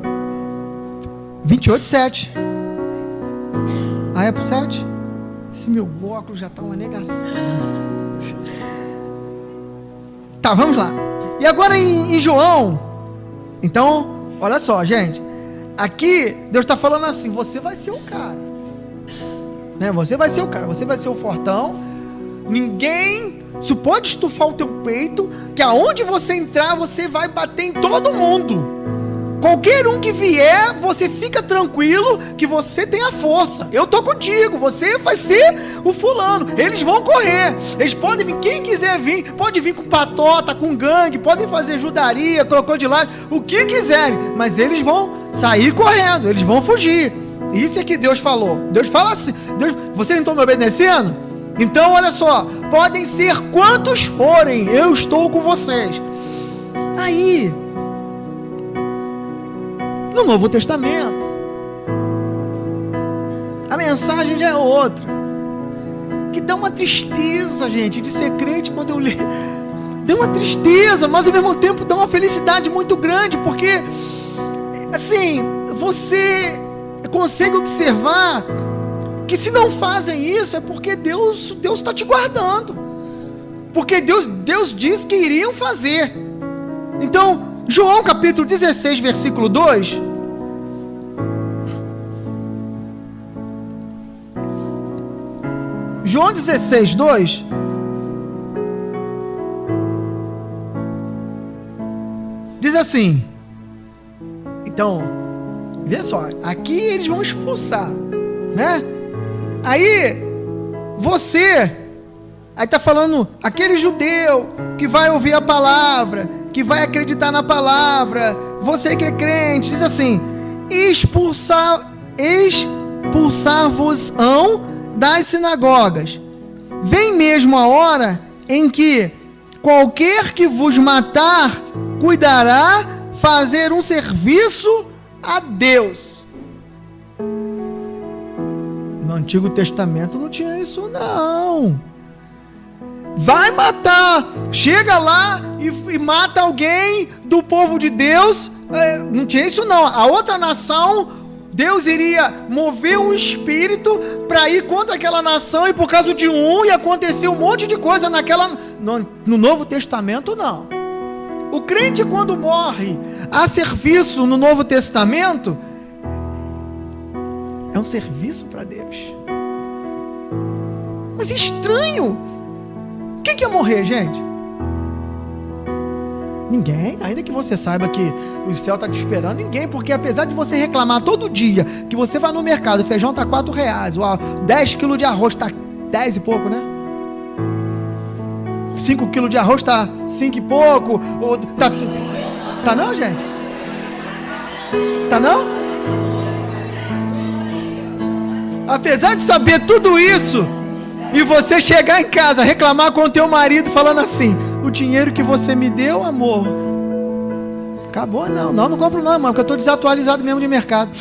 28, 7. Ah, é pro 7? Esse meu óculos já está uma negação. Tá, vamos lá. E agora em João. Então, olha só, gente. Aqui, Deus está falando assim, você vai ser o cara, né? Você vai ser o cara, você vai ser o fortão. Ninguém pode estufar o teu peito, que aonde você entrar, você vai bater em todo mundo. Qualquer um que vier, você fica tranquilo, que você tem a força. Eu estou contigo, você vai ser o fulano. Eles vão correr, eles podem vir, quem quiser vir, pode vir com patota, com gangue, podem fazer judaria, crocodilagem, o que quiserem, mas eles vão sair correndo, eles vão fugir. Isso é que Deus falou. Deus fala assim, vocês não estão me obedecendo? Então olha só, podem ser quantos forem, eu estou com vocês. Aí, no Novo Testamento, a mensagem já é outra, que dá uma tristeza, gente, de ser crente. Quando eu leio, dá uma tristeza, mas ao mesmo tempo dá uma felicidade muito grande, porque assim, você consegue observar que se não fazem isso é porque Deus está te guardando, porque Deus diz que iriam fazer. Então, João capítulo 16, versículo 2. João 16, 2. Diz assim. Então, vê só, aqui eles vão expulsar, né? Aí tá falando, aquele judeu que vai ouvir a palavra, que vai acreditar na palavra, você que é crente, diz assim: expulsar-vos-ão das sinagogas. Vem mesmo a hora em que qualquer que vos matar cuidará fazer um serviço a Deus. Antigo Testamento não tinha isso não. Vai matar, chega lá e mata alguém do povo de Deus, não tinha isso não. A outra nação, Deus iria mover um espírito para ir contra aquela nação, e por causa de um ia acontecer um monte de coisa no Novo Testamento não. O crente, quando morre a serviço no Novo Testamento, é um serviço para Deus. Mas estranho. Quem quer morrer, gente? Ninguém. Ainda que você saiba que o céu está te esperando, ninguém. Porque apesar de você reclamar todo dia que você vai no mercado, o feijão está R$4, 10 quilos de arroz está 10 e pouco, né? 5 quilos de arroz está 5 e pouco. Tá não, gente? Tá não? Apesar de saber tudo isso, e você chegar em casa, reclamar com o teu marido, falando assim: o dinheiro que você me deu, amor, acabou. Não compro não, mano, porque eu estou desatualizado mesmo de mercado.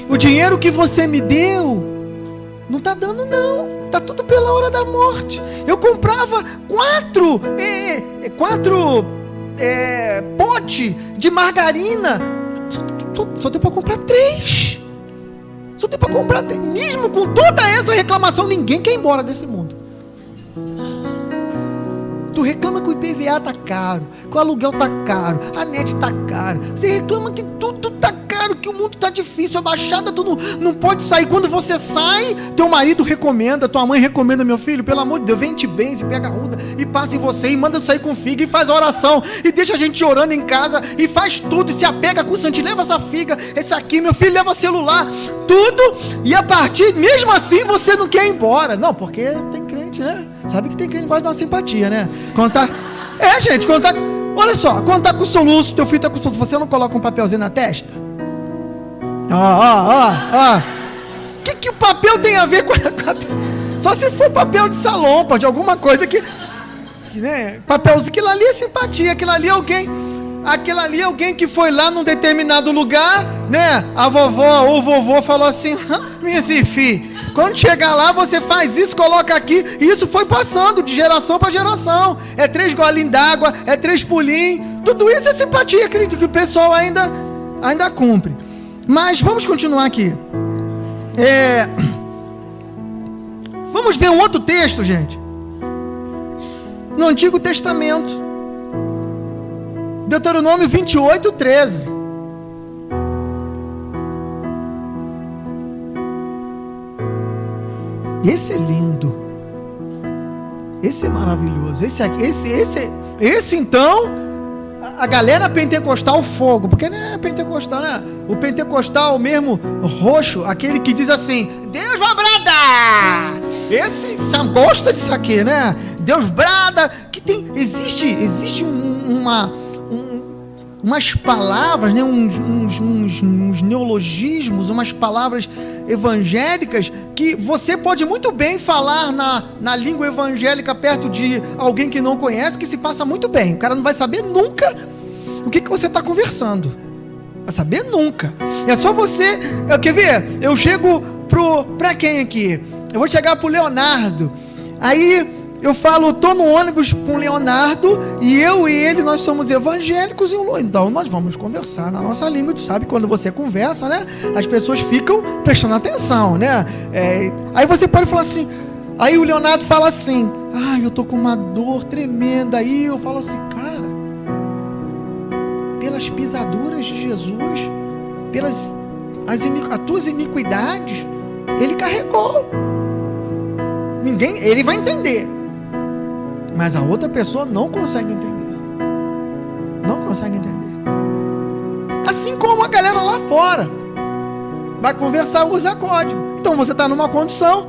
O dinheiro que você me deu não está dando não, está tudo pela hora da morte. Eu comprava 4 potes de margarina, só deu para comprar 3. Só tem para comprar, mesmo com toda essa reclamação, ninguém quer ir embora desse mundo. Tu reclama que o IPVA tá caro, que o aluguel tá caro, a net tá cara. Você reclama que tudo tá caro, que o mundo tá difícil, a baixada tu não pode sair. Quando você sai, teu marido recomenda, tua mãe recomenda: meu filho, pelo amor de Deus, vem te bem, se pega a ruda e passa em você, e manda tu sair com figa, e faz a oração, e deixa a gente orando em casa, e faz tudo, e se apega com o santo, leva essa figa, esse aqui, meu filho, leva celular, tudo, e a partir, mesmo assim, você não quer ir embora. Não, porque tem crente, né? Sabe que tem crente que gosta de uma simpatia, né? Quando tá... gente, quando tá... Olha só, quando tá com soluço, teu filho tá com soluço, você não coloca um papelzinho na testa? Que o papel tem a ver com a... Só se for papel de salompa, de alguma coisa que né? Papelzinho, aquilo ali é simpatia, aquilo ali é alguém que foi lá num determinado lugar, né? A vovó ou o vovô falou assim: minha filha, quando chegar lá, você faz isso, coloca aqui. E isso foi passando de geração para geração. É 3 golinhos d'água, é 3 pulinhos. Tudo isso é simpatia, acredito que o pessoal ainda cumpre. Mas vamos continuar aqui. Vamos ver um outro texto, gente. No Antigo Testamento. Deuteronômio 28:13. Esse é lindo. Esse é maravilhoso. Esse então, a galera pentecostal fogo, porque não é pentecostal, né? O pentecostal mesmo roxo, aquele que diz assim: Deus vai bradar. Esse gosta disso aqui, né? Deus brada, que tem, existe umas palavras, né? uns neologismos, umas palavras evangélicas que você pode muito bem falar na língua evangélica perto de alguém que não conhece, que se passa muito bem. O cara não vai saber nunca o que você está conversando. Vai saber nunca. É só você... Quer ver? Eu chego para quem aqui? Eu vou chegar pro Leonardo. Aí eu falo: tô no ônibus com o Leonardo, e eu e ele, nós somos evangélicos, então nós vamos conversar na nossa língua. Tu sabe, quando você conversa, né? As pessoas ficam prestando atenção, né? Aí você pode falar assim, aí o Leonardo fala assim: eu tô com uma dor tremenda. Aí eu falo assim: cara, pelas pisaduras de Jesus, pelas as tuas iniquidades, ele carregou. Ele vai entender, mas a outra pessoa não consegue entender. Não consegue entender. Assim como a galera lá fora vai conversar, usa código. Então você está numa condição,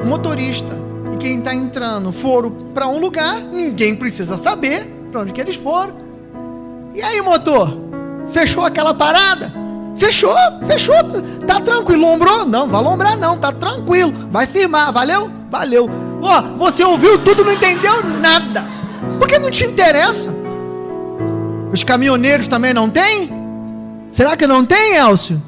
o motorista e quem está entrando foram para um lugar, ninguém precisa saber para onde que eles foram. E aí, motor, fechou aquela parada? Fechou, tá tranquilo. Lombrou? Não vai lombrar não, tá tranquilo, vai firmar, valeu? Você ouviu tudo, não entendeu nada, porque não te interessa. Os caminhoneiros também não tem? Será que não tem, Elcio?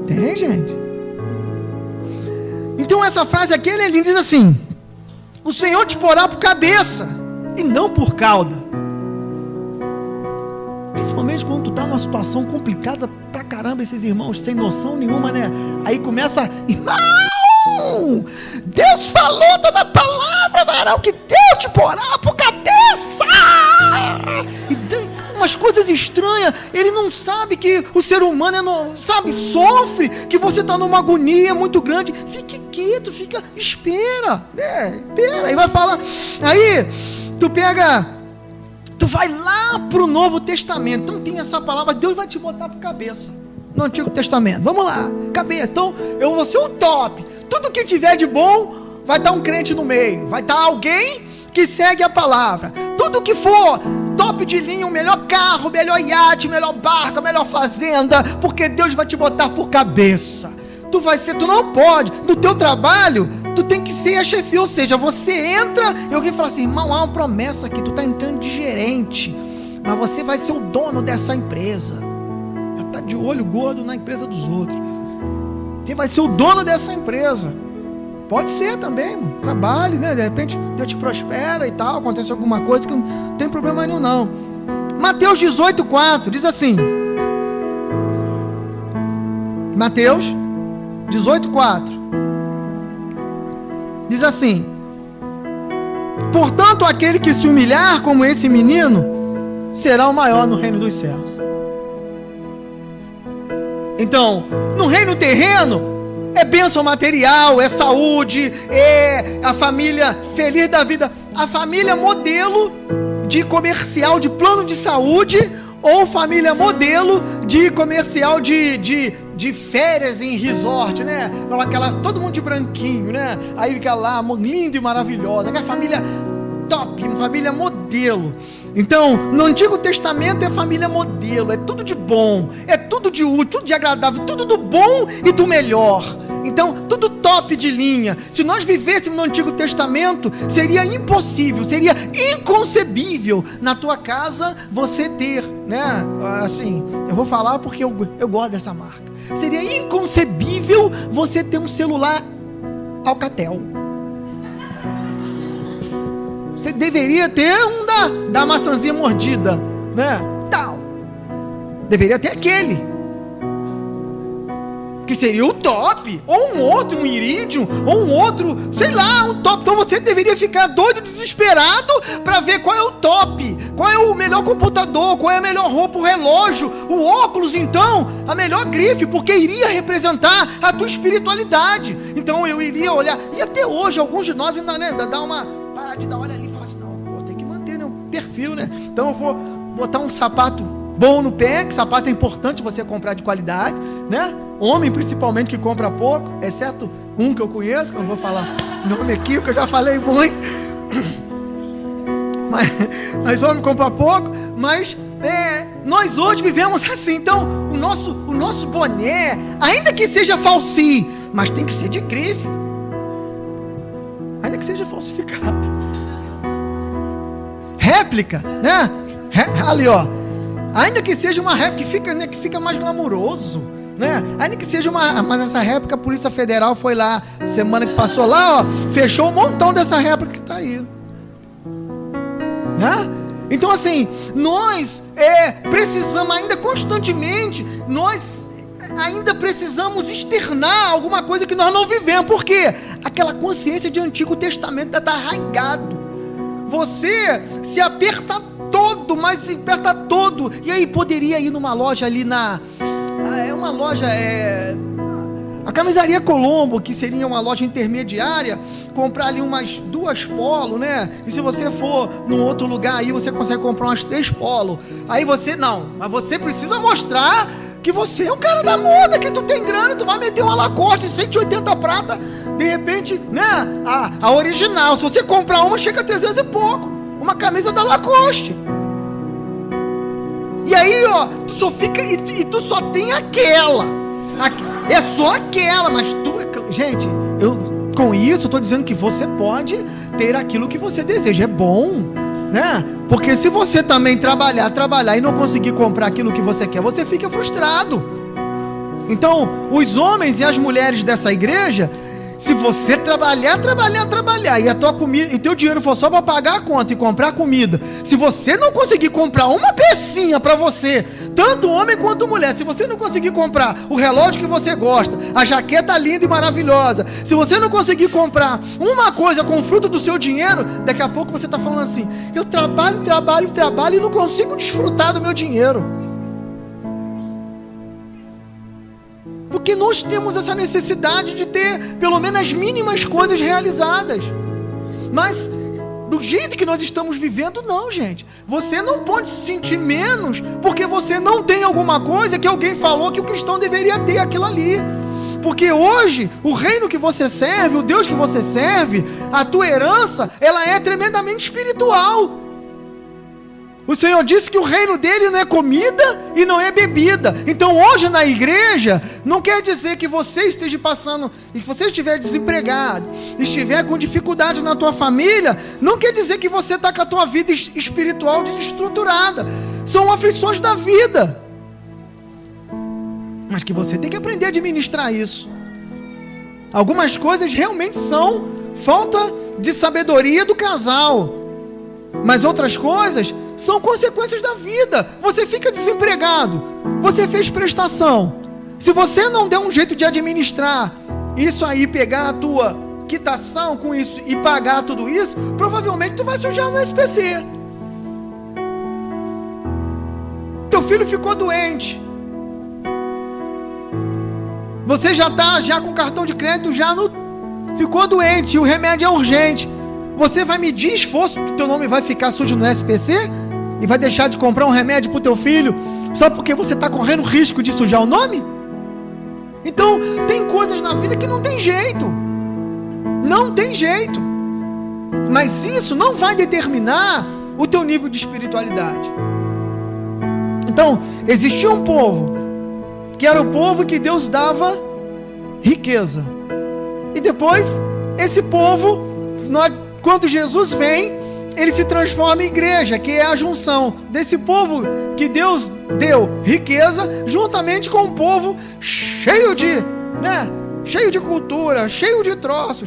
Tem, gente. Então essa frase aqui, ele diz assim: o Senhor te porá por cabeça e não por cauda. Principalmente quando tu está numa situação complicada pra caramba, esses irmãos sem noção nenhuma, né? Aí começa, irmão, Deus falou, tá na palavra, varão, que Deus te porá por cabeça. E tem umas coisas estranhas. Ele não sabe que o ser humano sofre, que você está numa agonia muito grande. Fique quieto, espera, né? Espera, aí vai falar. Aí tu vai lá pro Novo Testamento. Então tem essa palavra, Deus vai te botar por cabeça no Antigo Testamento. Vamos lá, cabeça. Então eu vou ser o top. Tudo que tiver de bom, vai estar um crente no meio, vai estar alguém que segue a palavra. Tudo que for top de linha, o melhor carro, o melhor iate, o melhor barco, a melhor fazenda, porque Deus vai te botar por cabeça. Tu não pode, no teu trabalho, tu tem que ser a chefia, ou seja, você entra, e alguém fala assim, irmão, há uma promessa aqui, tu está entrando de gerente, mas você vai ser o dono dessa empresa. Já está de olho gordo na empresa dos outros. Você vai ser o dono dessa empresa. Pode ser também, trabalhe, né? De repente Deus te prospera e tal, acontece alguma coisa que não tem problema nenhum, não. Mateus 18:4 diz assim, Mateus 18:4 diz assim: portanto, aquele que se humilhar como esse menino será o maior no reino dos céus. Então, no reino terreno é bênção material, é saúde, é a família feliz da vida, a família modelo de comercial de plano de saúde, ou família modelo de comercial de férias em resort, né? Todo mundo de branquinho, né? Aí fica lá, lindo e maravilhosa, aquela família top, uma família modelo. Então, no Antigo Testamento é família modelo, é tudo de bom, é tudo de útil, tudo de agradável, tudo do bom e do melhor. Então, tudo top de linha. Se nós vivêssemos no Antigo Testamento, seria impossível, seria inconcebível na tua casa você ter, né? Assim, eu vou falar porque eu gosto dessa marca. Seria inconcebível você ter um celular Alcatel. Você deveria ter um da maçãzinha mordida, né? Tal. Deveria ter aquele, que seria o top, ou um outro, um Iridium, ou um outro, sei lá, um top. Então você deveria ficar doido, desesperado, para ver qual é o top, qual é o melhor computador, qual é a melhor roupa, o relógio, o óculos, então, a melhor grife, porque iria representar a tua espiritualidade. Então eu iria olhar, e até hoje, alguns de nós ainda, né, dá uma paradinha, olha ali e fala assim, não, pô, tem que manter, né, um perfil, né? Então eu vou botar um sapato bom no pé, que sapato é importante você comprar de qualidade, né? Homem principalmente que compra pouco, exceto um que eu conheço, que eu não vou falar nome aqui, porque eu já falei muito. Mas homem compra pouco, mas nós hoje vivemos assim. Então o nosso boné, ainda que seja falsinho, mas tem que ser de grife, ainda que seja falsificado, réplica, né? Ali, ó, ainda que seja uma réplica, né, que fica mais glamuroso, né? Ainda que seja mas essa réplica, a Polícia Federal foi lá semana que passou lá, ó, fechou um montão dessa réplica que está aí, né? Então assim, nós precisamos ainda constantemente, nós ainda precisamos externar alguma coisa que nós não vivemos. Por quê? Aquela consciência de Antigo Testamento está arraigado. Você se aperta todo, mas se aperta todo. E aí poderia ir numa loja ali uma loja, a Camisaria Colombo, que seria uma loja intermediária, comprar ali umas 2 polos, né? E se você for num outro lugar aí, você consegue comprar umas 3 polos. Aí mas você precisa mostrar que você é um cara da moda, que tu tem grana, tu vai meter uma Lacoste 180 prata, de repente, né? A original, se você comprar uma, chega a 300 e pouco, uma camisa da Lacoste. E aí, ó, tu só fica, e tu só tem aquela, é só aquela, mas gente, com isso eu estou dizendo que você pode ter aquilo que você deseja, é bom, né? Porque se você também trabalhar e não conseguir comprar aquilo que você quer, você fica frustrado. Então, os homens e as mulheres dessa igreja, se você trabalhar, e a tua comida, e teu dinheiro for só para pagar a conta e comprar comida, se você não conseguir comprar uma pecinha para você, tanto homem quanto mulher, se você não conseguir comprar o relógio que você gosta, a jaqueta linda e maravilhosa, se você não conseguir comprar uma coisa com o fruto do seu dinheiro, daqui a pouco você está falando assim: eu trabalho e não consigo desfrutar do meu dinheiro. Porque nós temos essa necessidade de ter pelo menos as mínimas coisas realizadas. Mas do jeito que nós estamos vivendo, não, gente. Você não pode se sentir menos porque você não tem alguma coisa que alguém falou que o cristão deveria ter aquilo ali. Porque hoje, o reino que você serve, o Deus que você serve, a tua herança, ela é tremendamente espiritual. O Senhor disse que o reino dele não é comida e não é bebida. Então hoje na igreja, não quer dizer que você esteja passando, e que você estiver desempregado, estiver com dificuldade na tua família, não quer dizer que você está com a tua vida espiritual desestruturada. São aflições da vida. Mas que você tem que aprender a administrar isso. Algumas coisas realmente são falta de sabedoria do casal. Mas outras coisas são consequências da vida. Você fica desempregado, você fez prestação. Se você não der um jeito de administrar isso aí, pegar a tua quitação com isso e pagar tudo isso, provavelmente tu vai sujar no SPC. Teu filho ficou doente, você já está com cartão de crédito, ficou doente e o remédio é urgente. Você vai medir esforço que o teu nome vai ficar sujo no SPC? E vai deixar de comprar um remédio para o teu filho só porque você está correndo risco de sujar o nome? Então, tem coisas na vida que não tem jeito. Não tem jeito. Mas isso não vai determinar o teu nível de espiritualidade. Então, existia um povo, que era o povo que Deus dava riqueza. E depois, esse povo, quando Jesus vem, ele se transforma em igreja, que é a junção desse povo que Deus deu riqueza, juntamente com um povo cheio de cultura, cheio de troço,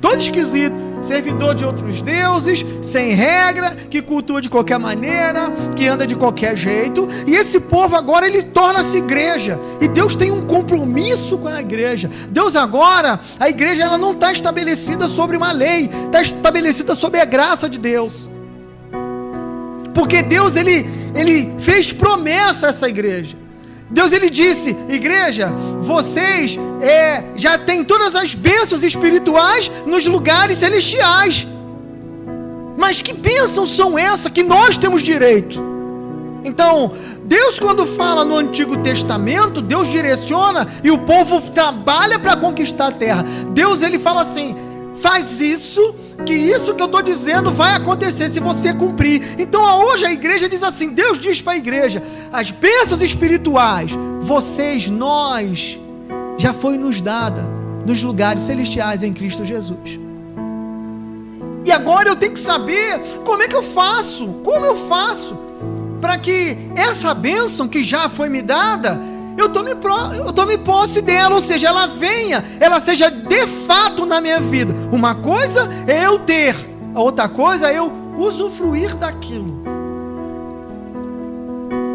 todo esquisito, servidor de outros deuses, sem regra, que cultua de qualquer maneira, que anda de qualquer jeito. E esse povo agora, ele torna-se igreja, e Deus tem um compromisso com a igreja. Deus agora, a igreja, ela não está estabelecida sobre uma lei, está estabelecida sobre a graça de Deus, porque Deus, ele fez promessa a essa igreja. Deus, ele disse: igreja, vocês já têm todas as bênçãos espirituais nos lugares celestiais. Mas que bênçãos são essas que nós temos direito? Então, Deus, quando fala no Antigo Testamento, Deus direciona e o povo trabalha para conquistar a terra. Deus, ele fala assim: faz isso, que isso que eu estou dizendo vai acontecer se você cumprir. Então hoje a igreja diz assim, Deus diz para a igreja: as bênçãos espirituais, nós, já foi nos dada nos lugares celestiais em Cristo Jesus. E agora eu tenho que saber como eu faço para que essa bênção que já foi me dada, eu tome posse dela, ou seja, ela seja de fato na minha vida. Uma coisa é eu ter, a outra coisa é eu usufruir daquilo.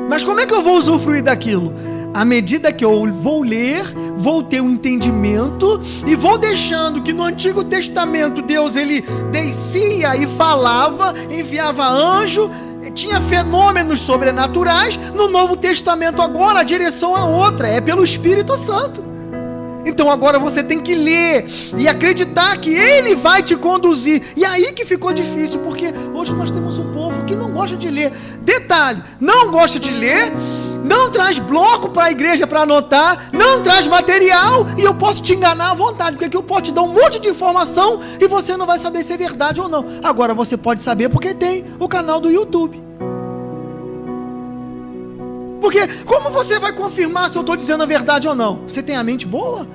Mas como é que eu vou usufruir daquilo? À medida que eu vou ler, vou ter um entendimento e vou deixando que no Antigo Testamento Deus, ele descia e falava, enviava anjo, tinha fenômenos sobrenaturais. No Novo Testamento agora a direção é outra, é pelo Espírito Santo. Então agora você tem que ler e acreditar que Ele vai te conduzir. E aí que ficou difícil, porque hoje nós temos um povo que não gosta de ler. Detalhe, não gosta de ler, não traz bloco para a igreja para anotar, não traz material, e eu posso te enganar à vontade, porque aqui eu posso te dar um monte de informação e você não vai saber se é verdade ou não. Agora você pode saber porque tem o canal do YouTube. Porque como você vai confirmar se eu estou dizendo a verdade ou não? Você tem a mente boa?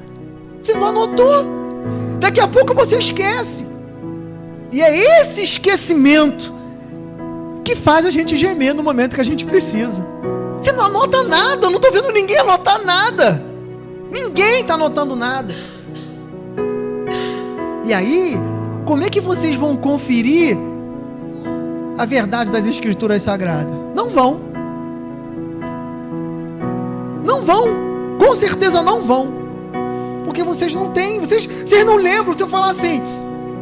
Você não anotou? Daqui a pouco você esquece. E é esse esquecimento que faz a gente gemer no momento que a gente precisa. Você não anota nada, eu não estou vendo ninguém anotar nada. Ninguém está notando nada. E aí, como é que vocês vão conferir a verdade das Escrituras Sagradas? Não vão. Não vão. Com certeza não vão. Porque vocês não têm, vocês não lembram. Se eu falar assim,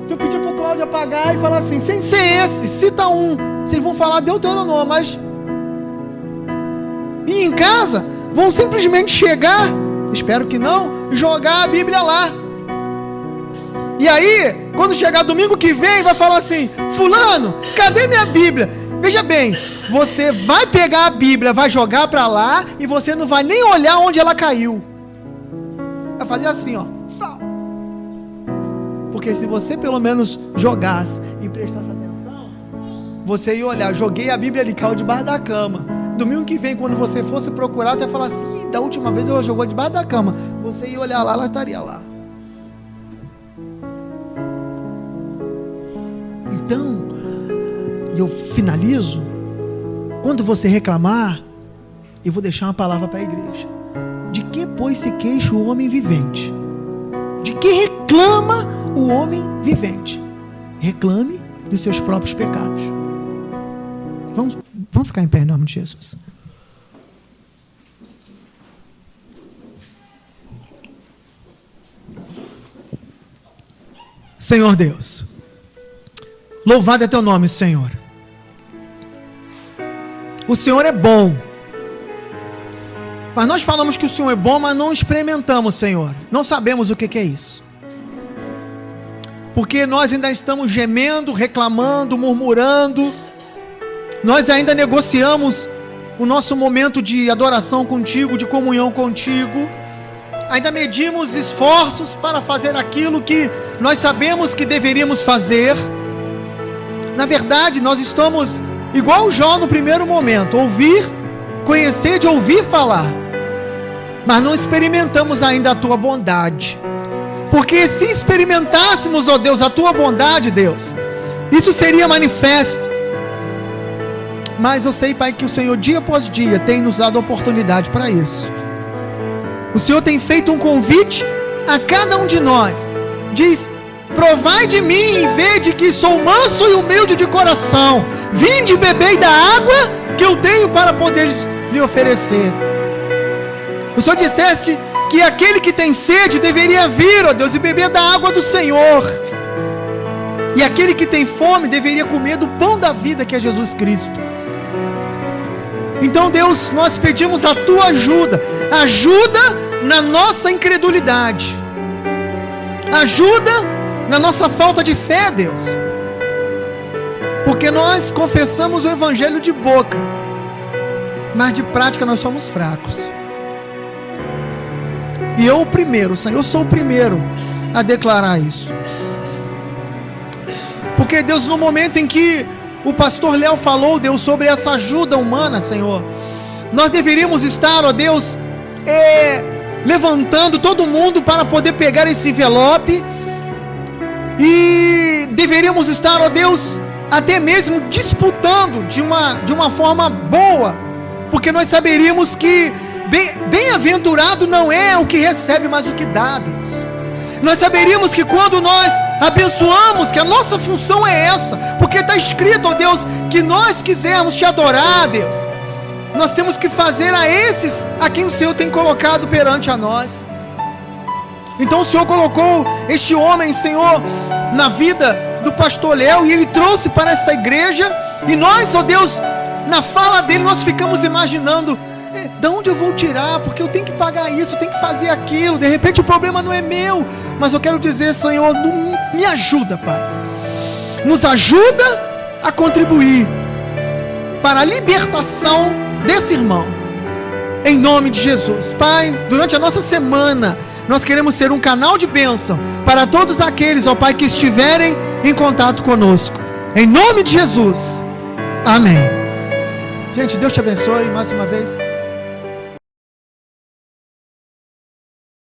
se eu pedir para o Cláudio apagar e falar assim, sem ser esse, cita um, vocês vão falar Deuteronômio, mas... E em casa, vão simplesmente chegar, espero que não, jogar a Bíblia lá. E aí, quando chegar domingo que vem, vai falar assim, fulano, cadê minha Bíblia? Veja bem, você vai pegar a Bíblia, vai jogar para lá, e você não vai nem olhar onde ela caiu. Vai fazer assim, ó. Porque se você pelo menos jogasse e prestasse atenção, você ia olhar, joguei a Bíblia ali, caiu debaixo da cama. Domingo que vem, quando você fosse procurar, até falar assim, da última vez ela jogou debaixo da cama. Você ia olhar lá, ela estaria lá. Então, eu finalizo. Quando você reclamar, eu vou deixar uma palavra para a igreja. De que, pois, se queixa o homem vivente? De que reclama o homem vivente? Reclame dos seus próprios pecados. Vamos ficar em pé em nome de Jesus. Senhor Deus, louvado é teu nome, Senhor. O Senhor é bom. Mas nós falamos que o Senhor é bom, mas não experimentamos, Senhor. Não sabemos o que é isso. Porque nós ainda estamos gemendo, reclamando, murmurando. Nós ainda negociamos o nosso momento de adoração contigo, de comunhão contigo. Ainda medimos esforços para fazer aquilo que nós sabemos que deveríamos fazer. Na verdade, nós estamos igual o Jó no primeiro momento, conhecer de ouvir falar. Mas não experimentamos ainda a tua bondade. Porque se experimentássemos, ó Deus, a tua bondade, Deus, isso seria manifesto. Mas eu sei, Pai, que o Senhor dia após dia tem nos dado oportunidade para isso. O Senhor tem feito um convite a cada um de nós. Diz, provai de mim e vede que sou manso e humilde de coração. Vinde e bebei da água que eu tenho para poder lhe oferecer. O Senhor disseste que aquele que tem sede deveria vir, ó Deus, e beber da água do Senhor. E aquele que tem fome deveria comer do pão da vida, que é Jesus Cristo. Então, Deus, nós pedimos a tua ajuda. Ajuda na nossa incredulidade. Ajuda na nossa falta de fé, Deus. Porque nós confessamos o evangelho de boca, mas de prática nós somos fracos. E eu o primeiro, Senhor, eu sou o primeiro a declarar isso. Porque, Deus, no momento em que o pastor Léo falou, Deus, sobre essa ajuda humana, Senhor, nós deveríamos estar, ó Deus, levantando todo mundo para poder pegar esse envelope. E deveríamos estar, ó Deus, até mesmo disputando de uma forma boa. Porque nós saberíamos que bem-aventurado não é o que recebe, mas o que dá, Deus. Nós saberíamos que quando nós abençoamos, que a nossa função é essa, porque está escrito, ó Deus, que nós quisermos te adorar, Deus, nós temos que fazer a esses a quem o Senhor tem colocado perante a nós. Então o Senhor colocou este homem, Senhor, na vida do pastor Léo, e ele trouxe para essa igreja, e nós, ó Deus, na fala dele nós ficamos imaginando, de onde eu vou tirar? Porque eu tenho que pagar isso, eu tenho que fazer aquilo. De repente o problema não é meu, mas eu quero dizer, Senhor, me ajuda, Pai. Nos ajuda a contribuir para a libertação desse irmão, em nome de Jesus. Pai, durante a nossa semana nós queremos ser um canal de bênção para todos aqueles, ó Pai, que estiverem em contato conosco, em nome de Jesus, amém. Gente, Deus te abençoe mais uma vez.